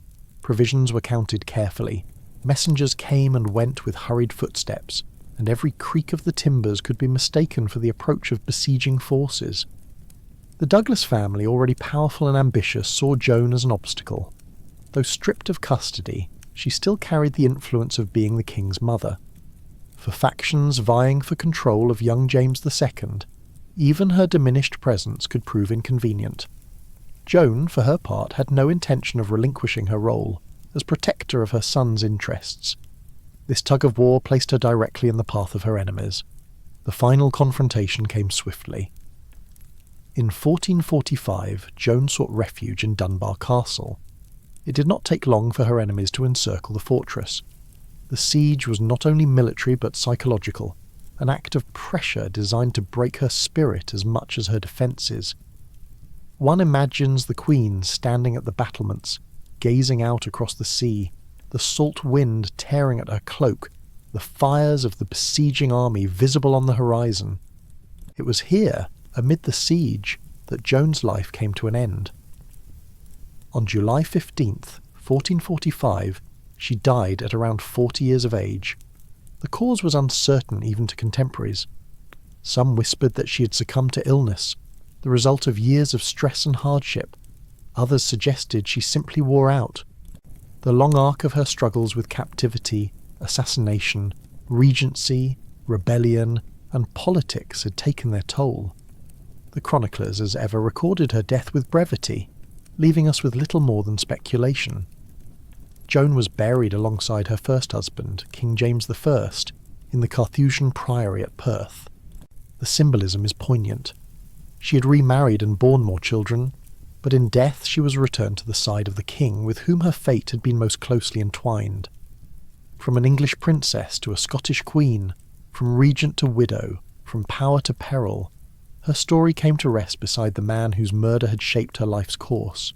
Provisions were counted carefully, messengers came and went with hurried footsteps, and every creak of the timbers could be mistaken for the approach of besieging forces. The Douglas family, already powerful and ambitious, saw Joan as an obstacle. Though stripped of custody, she still carried the influence of being the king's mother. For factions vying for control of young James II, even her diminished presence could prove inconvenient. Joan, for her part, had no intention of relinquishing her role as protector of her son's interests. This tug-of-war placed her directly in the path of her enemies. The final confrontation came swiftly. In 1445, Joan sought refuge in Dunbar Castle. It did not take long for her enemies to encircle the fortress. The siege was not only military but psychological, an act of pressure designed to break her spirit as much as her defences. One imagines the queen standing at the battlements, gazing out across the sea, the salt wind tearing at her cloak, the fires of the besieging army visible on the horizon. It was here, amid the siege, that Joan's life came to an end. On July 15th, 1445, she died at around 40 years of age. The cause was uncertain even to contemporaries. Some whispered that she had succumbed to illness, the result of years of stress and hardship. Others suggested she simply wore out. The long arc of her struggles with captivity, assassination, regency, rebellion, and politics had taken their toll. The chroniclers, as ever, recorded her death with brevity, leaving us with little more than speculation. Joan was buried alongside her first husband, King James I, in the Carthusian Priory at Perth. The symbolism is poignant. She had remarried and borne more children, but in death she was returned to the side of the king with whom her fate had been most closely entwined. From an English princess to a Scottish queen, from regent to widow, from power to peril, her story came to rest beside the man whose murder had shaped her life's course.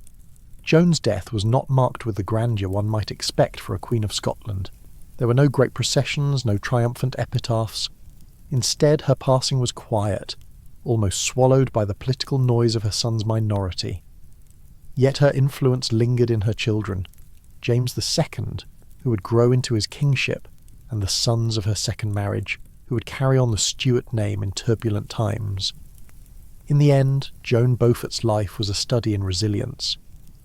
Joan's death was not marked with the grandeur one might expect for a Queen of Scotland. There were no great processions, no triumphant epitaphs. Instead, her passing was quiet, almost swallowed by the political noise of her son's minority. Yet her influence lingered in her children, James II, who would grow into his kingship, and the sons of her second marriage, who would carry on the Stuart name in turbulent times. In the end, Joan Beaufort's life was a study in resilience.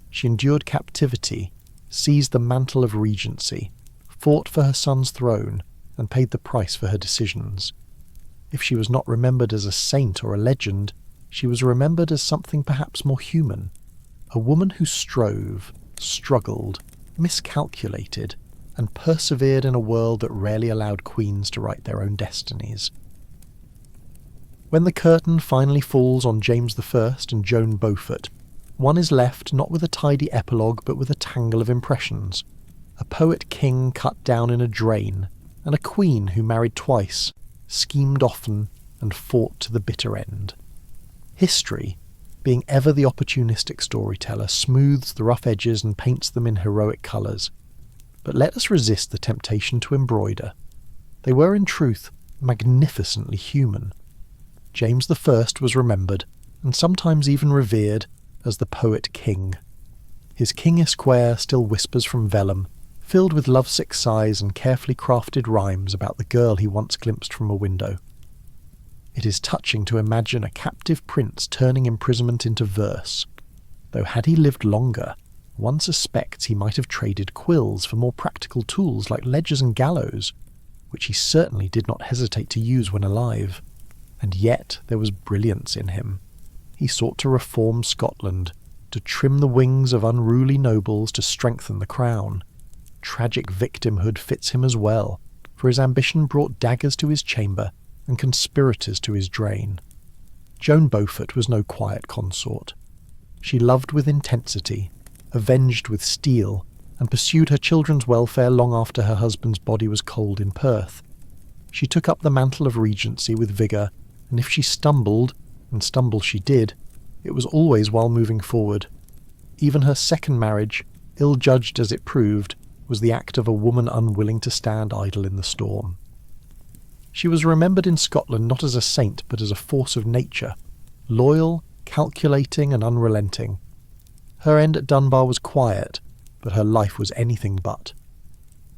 She endured captivity, seized the mantle of regency, fought for her son's throne, and paid the price for her decisions. If she was not remembered as a saint or a legend, she was remembered as something perhaps more human, a woman who strove, struggled, miscalculated, and persevered in a world that rarely allowed queens to write their own destinies. When the curtain finally falls on James I and Joan Beaufort, one is left not with a tidy epilogue but with a tangle of impressions. A poet-king cut down in a drain, and a queen who married twice, schemed often, and fought to the bitter end. History, being ever the opportunistic storyteller, smooths the rough edges and paints them in heroic colours. But let us resist the temptation to embroider. They were in truth magnificently human. James I was remembered, and sometimes even revered, as the poet-king. His Kingis Quair still whispers from vellum, filled with lovesick sighs and carefully crafted rhymes about the girl he once glimpsed from a window. It is touching to imagine a captive prince turning imprisonment into verse, though had he lived longer, one suspects he might have traded quills for more practical tools like ledgers and gallows, which he certainly did not hesitate to use when alive. And yet there was brilliance in him. He sought to reform Scotland, to trim the wings of unruly nobles to strengthen the crown. Tragic victimhood fits him as well, for his ambition brought daggers to his chamber and conspirators to his drain. Joan Beaufort was no quiet consort. She loved with intensity, avenged with steel, and pursued her children's welfare long after her husband's body was cold in Perth. She took up the mantle of regency with vigour, and if she stumbled, and stumble she did, it was always while moving forward. Even her second marriage, ill-judged as it proved, was the act of a woman unwilling to stand idle in the storm. She was remembered in Scotland not as a saint but as a force of nature, loyal, calculating and unrelenting. Her end at Dunbar was quiet, but her life was anything but.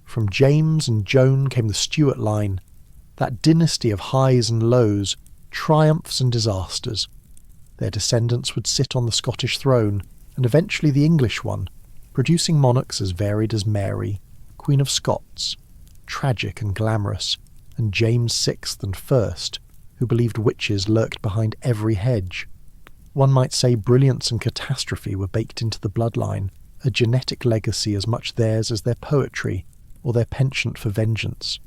From James and Joan came the Stuart line, that dynasty of highs and lows, triumphs and disasters. Their descendants would sit on the Scottish throne, and eventually the English one, producing monarchs as varied as Mary, Queen of Scots, tragic and glamorous, and James VI and I, who believed witches lurked behind every hedge. One might say brilliance and catastrophe were baked into the bloodline, a genetic legacy as much theirs as their poetry or their penchant for vengeance.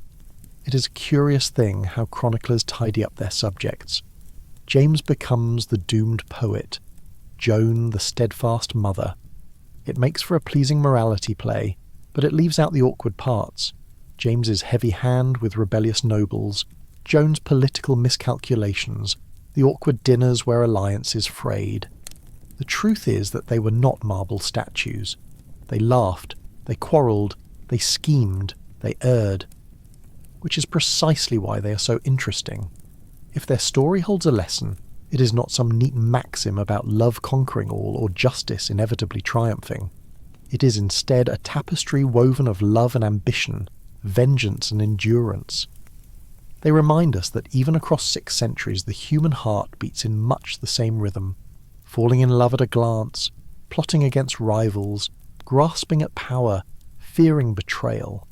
It is a curious thing how chroniclers tidy up their subjects. James becomes the doomed poet, Joan the steadfast mother. It makes for a pleasing morality play, but it leaves out the awkward parts. James's heavy hand with rebellious nobles, Joan's political miscalculations, the awkward dinners where alliances frayed. The The truth is that they were not marble statues. They laughed, they quarrelled, they schemed, they erred. Which is precisely why they are so interesting. If their story holds a lesson, it is not some neat maxim about love conquering all or justice inevitably triumphing. It is instead a tapestry woven of love and ambition, vengeance and endurance. They remind us that even across 6 centuries the human heart beats in much the same rhythm, falling in love at a glance, plotting against rivals, grasping at power, fearing betrayal.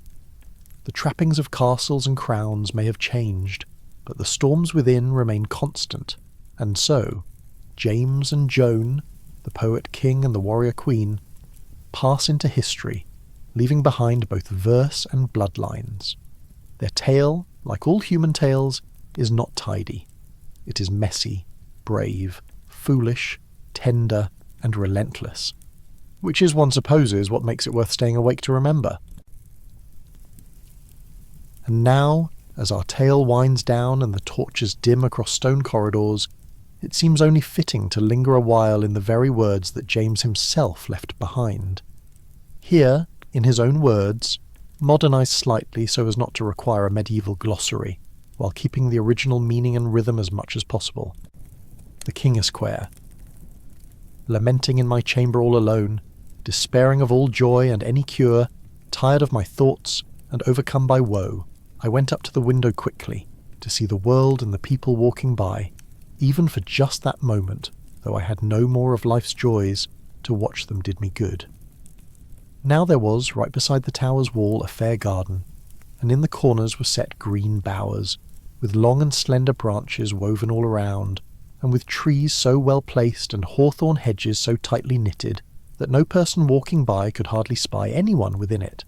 The trappings of castles and crowns may have changed, but the storms within remain constant, and so, James and Joan, the poet king and the warrior queen, pass into history, leaving behind both verse and bloodlines. Their tale, like all human tales, is not tidy. It is messy, brave, foolish, tender, and relentless, which is, one supposes, what makes it worth staying awake to remember. And now, as our tale winds down and the torches dim across stone corridors, it seems only fitting to linger a while in the very words that James himself left behind. Here, in his own words, modernised slightly so as not to require a medieval glossary, while keeping the original meaning and rhythm as much as possible. The Kingis Quair. Lamenting in my chamber all alone, despairing of all joy and any cure, tired of my thoughts and overcome by woe, I went up to the window quickly to see the world and the people walking by, even for just that moment, though I had no more of life's joys, to watch them did me good. Now there was, right beside the tower's wall, a fair garden, and in the corners were set green bowers, with long and slender branches woven all around, and with trees so well placed and hawthorn hedges so tightly knitted that no person walking by could hardly spy anyone within it.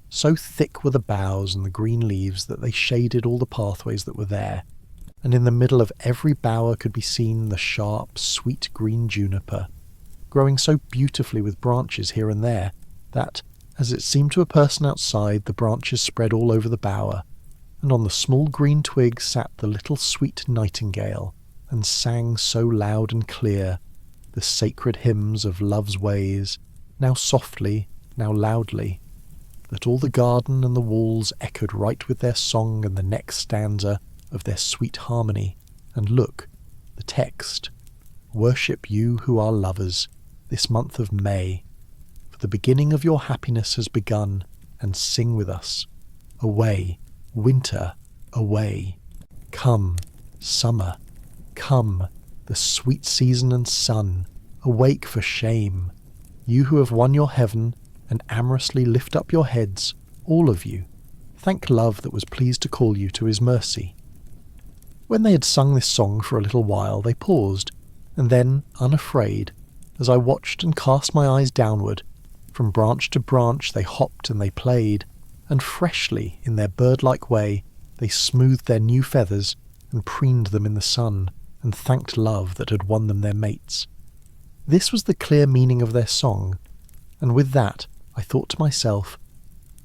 So thick were the boughs and the green leaves that they shaded all the pathways that were there, and in the middle of every bower could be seen the sharp, sweet green juniper, growing so beautifully with branches here and there that, as it seemed to a person outside, the branches spread all over the bower, and on the small green twigs sat the little sweet nightingale, and sang so loud and clear the sacred hymns of love's ways, now softly, now loudly, that all the garden and the walls echoed right with their song and the next stanza of their sweet harmony. And look, the text, "Worship you who are lovers, this month of May, for the beginning of your happiness has begun, and sing with us. Away, winter, away. Come, summer, come, the sweet season and sun, awake for shame. You who have won your heaven, and amorously lift up your heads, all of you. Thank love that was pleased to call you to his mercy." When they had sung this song for a little while, they paused, and then, unafraid, as I watched and cast my eyes downward, from branch to branch they hopped and they played, and freshly, in their bird-like way, they smoothed their new feathers and preened them in the sun, and thanked love that had won them their mates. This was the clear meaning of their song, and with that I thought to myself,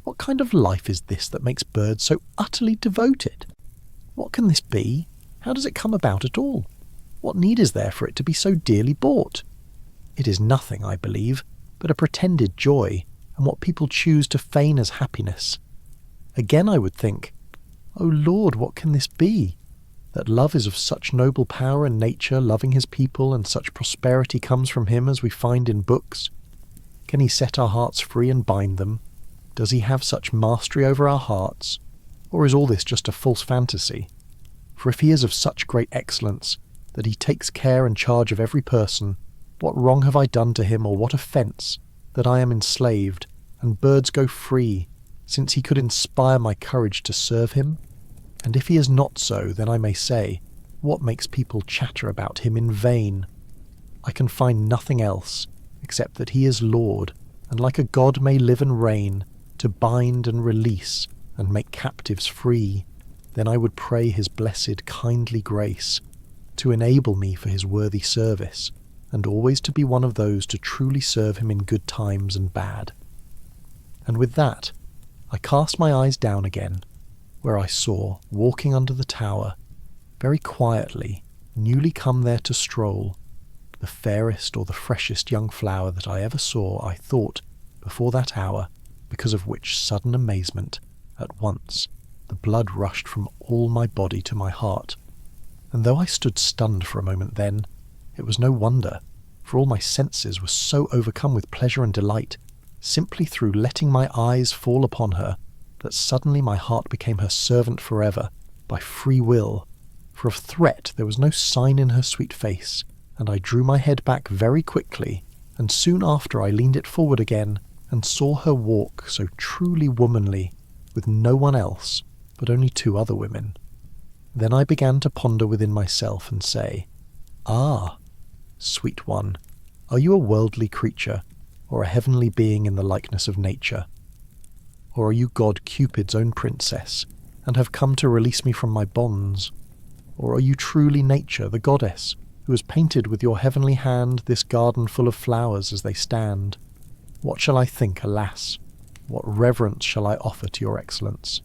what kind of life is this that makes birds so utterly devoted? What can this be? How does it come about at all? What need is there for it to be so dearly bought? It is nothing, I believe, but a pretended joy, and what people choose to feign as happiness. Again I would think, O Lord, what can this be? That love is of such noble power and nature, loving his people, and such prosperity comes from him as we find in books. Can he set our hearts free and bind them? Does he have such mastery over our hearts? Or is all this just a false fantasy? For if he is of such great excellence, that he takes care and charge of every person, what wrong have I done to him, or what offence, that I am enslaved, and birds go free, since he could inspire my courage to serve him? And if he is not so, then I may say, what makes people chatter about him in vain? I can find nothing else, except that he is Lord, and like a god may live and reign, to bind and release, and make captives free. Then I would pray his blessed kindly grace, to enable me for his worthy service, and always to be one of those to truly serve him in good times and bad. And with that, I cast my eyes down again, where I saw, walking under the tower, very quietly, newly come there to stroll, the fairest or the freshest young flower that I ever saw, I thought, before that hour, because of which sudden amazement, at once, the blood rushed from all my body to my heart. And though I stood stunned for a moment then, it was no wonder, for all my senses were so overcome with pleasure and delight, simply through letting my eyes fall upon her, that suddenly my heart became her servant forever, by free will, for of threat there was no sign in her sweet face, and I drew my head back very quickly, and soon after I leaned it forward again, and saw her walk so truly womanly, with no one else, but only 2 other women. Then I began to ponder within myself and say, "Ah, sweet one, are you a worldly creature, or a heavenly being in the likeness of nature? Or are you God Cupid's own princess, and have come to release me from my bonds? Or are you truly nature, the goddess, who has painted with your heavenly hand this garden full of flowers as they stand? What shall I think, alas? What reverence shall I offer to your excellence?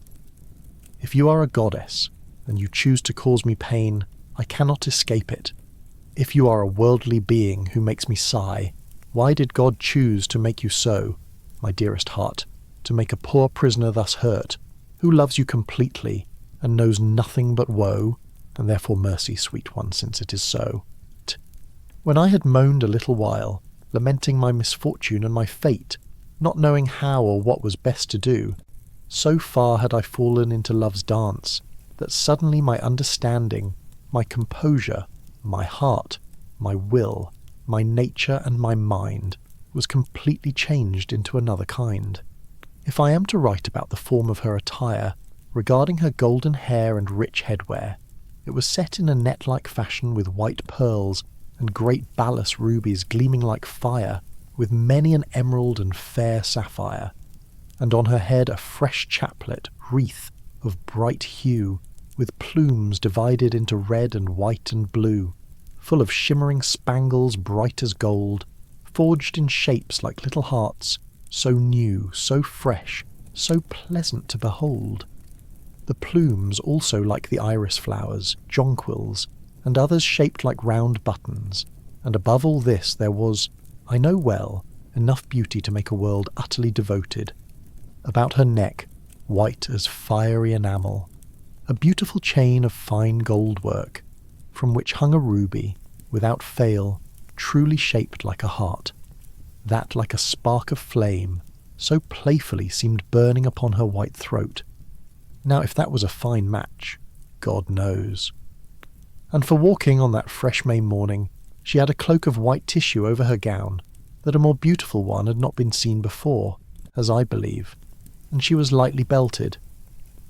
If you are a goddess, and you choose to cause me pain, I cannot escape it. If you are a worldly being who makes me sigh, why did God choose to make you so, my dearest heart, to make a poor prisoner thus hurt, who loves you completely, and knows nothing but woe, and therefore mercy, sweet one, since it is so? When I had moaned a little while, lamenting my misfortune and my fate, not knowing how or what was best to do, so far had I fallen into love's dance, that suddenly my understanding, my composure, my heart, my will, my nature and my mind was completely changed into another kind. If I am to write about the form of her attire, regarding her golden hair and rich headwear, it was set in a net-like fashion with white pearls and great balas rubies gleaming like fire, with many an emerald and fair sapphire, and on her head a fresh chaplet, wreath, of bright hue, with plumes divided into red and white and blue, full of shimmering spangles bright as gold, forged in shapes like little hearts, so new, so fresh, so pleasant to behold. The plumes also like the iris flowers, jonquils, and others shaped like round buttons, and above all this there was, I know well, enough beauty to make a world utterly devoted. About her neck, white as fiery enamel, a beautiful chain of fine gold work, from which hung a ruby, without fail, truly shaped like a heart, that like a spark of flame, so playfully seemed burning upon her white throat. Now if that was a fine match, God knows. And for walking on that fresh May morning, she had a cloak of white tissue over her gown, that a more beautiful one had not been seen before, as I believe, and she was lightly belted.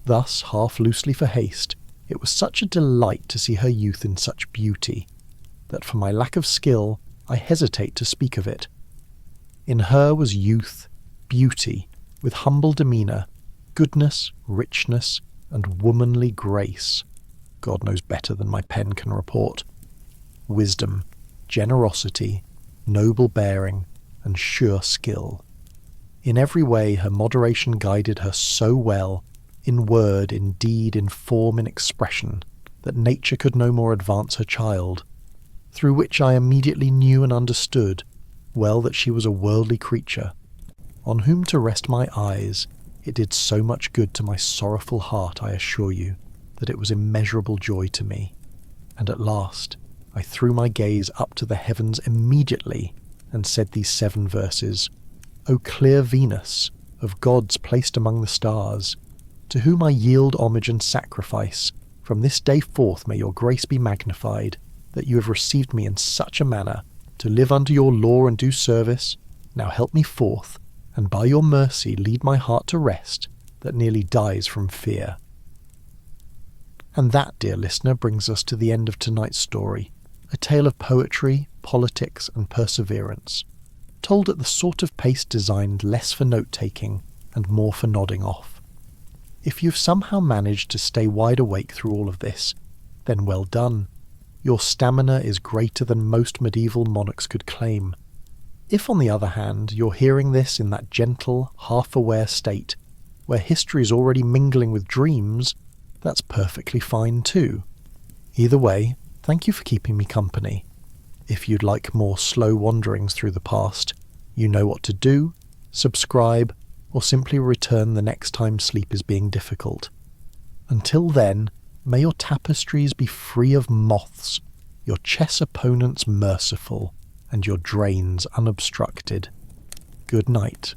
Thus, half loosely for haste, it was such a delight to see her youth in such beauty, that for my lack of skill I hesitate to speak of it. In her was youth, beauty, with humble demeanour, goodness, richness, and womanly grace, God knows better than my pen can report, wisdom, generosity, noble bearing, and sure skill. In every way her moderation guided her so well, in word, in deed, in form, in expression, that nature could no more advance her child, through which I immediately knew and understood well that she was a worldly creature, on whom to rest my eyes. It did so much good to my sorrowful heart, I assure you, that it was immeasurable joy to me. And at last I threw my gaze up to the heavens immediately, and said these 7 verses, O clear Venus, of gods placed among the stars, to whom I yield homage and sacrifice, from this day forth may your grace be magnified, that you have received me in such a manner, to live under your law and do service. Now help me forth, and by your mercy lead my heart to rest, that nearly dies from fear. And that, dear listener, brings us to the end of tonight's story, a tale of poetry, politics, and perseverance, told at the sort of pace designed less for note-taking and more for nodding off. If you've somehow managed to stay wide awake through all of this, then well done. Your stamina is greater than most medieval monarchs could claim. If, on the other hand, you're hearing this in that gentle, half-aware state, where history is already mingling with dreams, that's perfectly fine too. Either way, thank you for keeping me company. If you'd like more slow wanderings through the past, you know what to do, subscribe, or simply return the next time sleep is being difficult. Until then, may your tapestries be free of moths, your chess opponents merciful, and your drains unobstructed. Good night.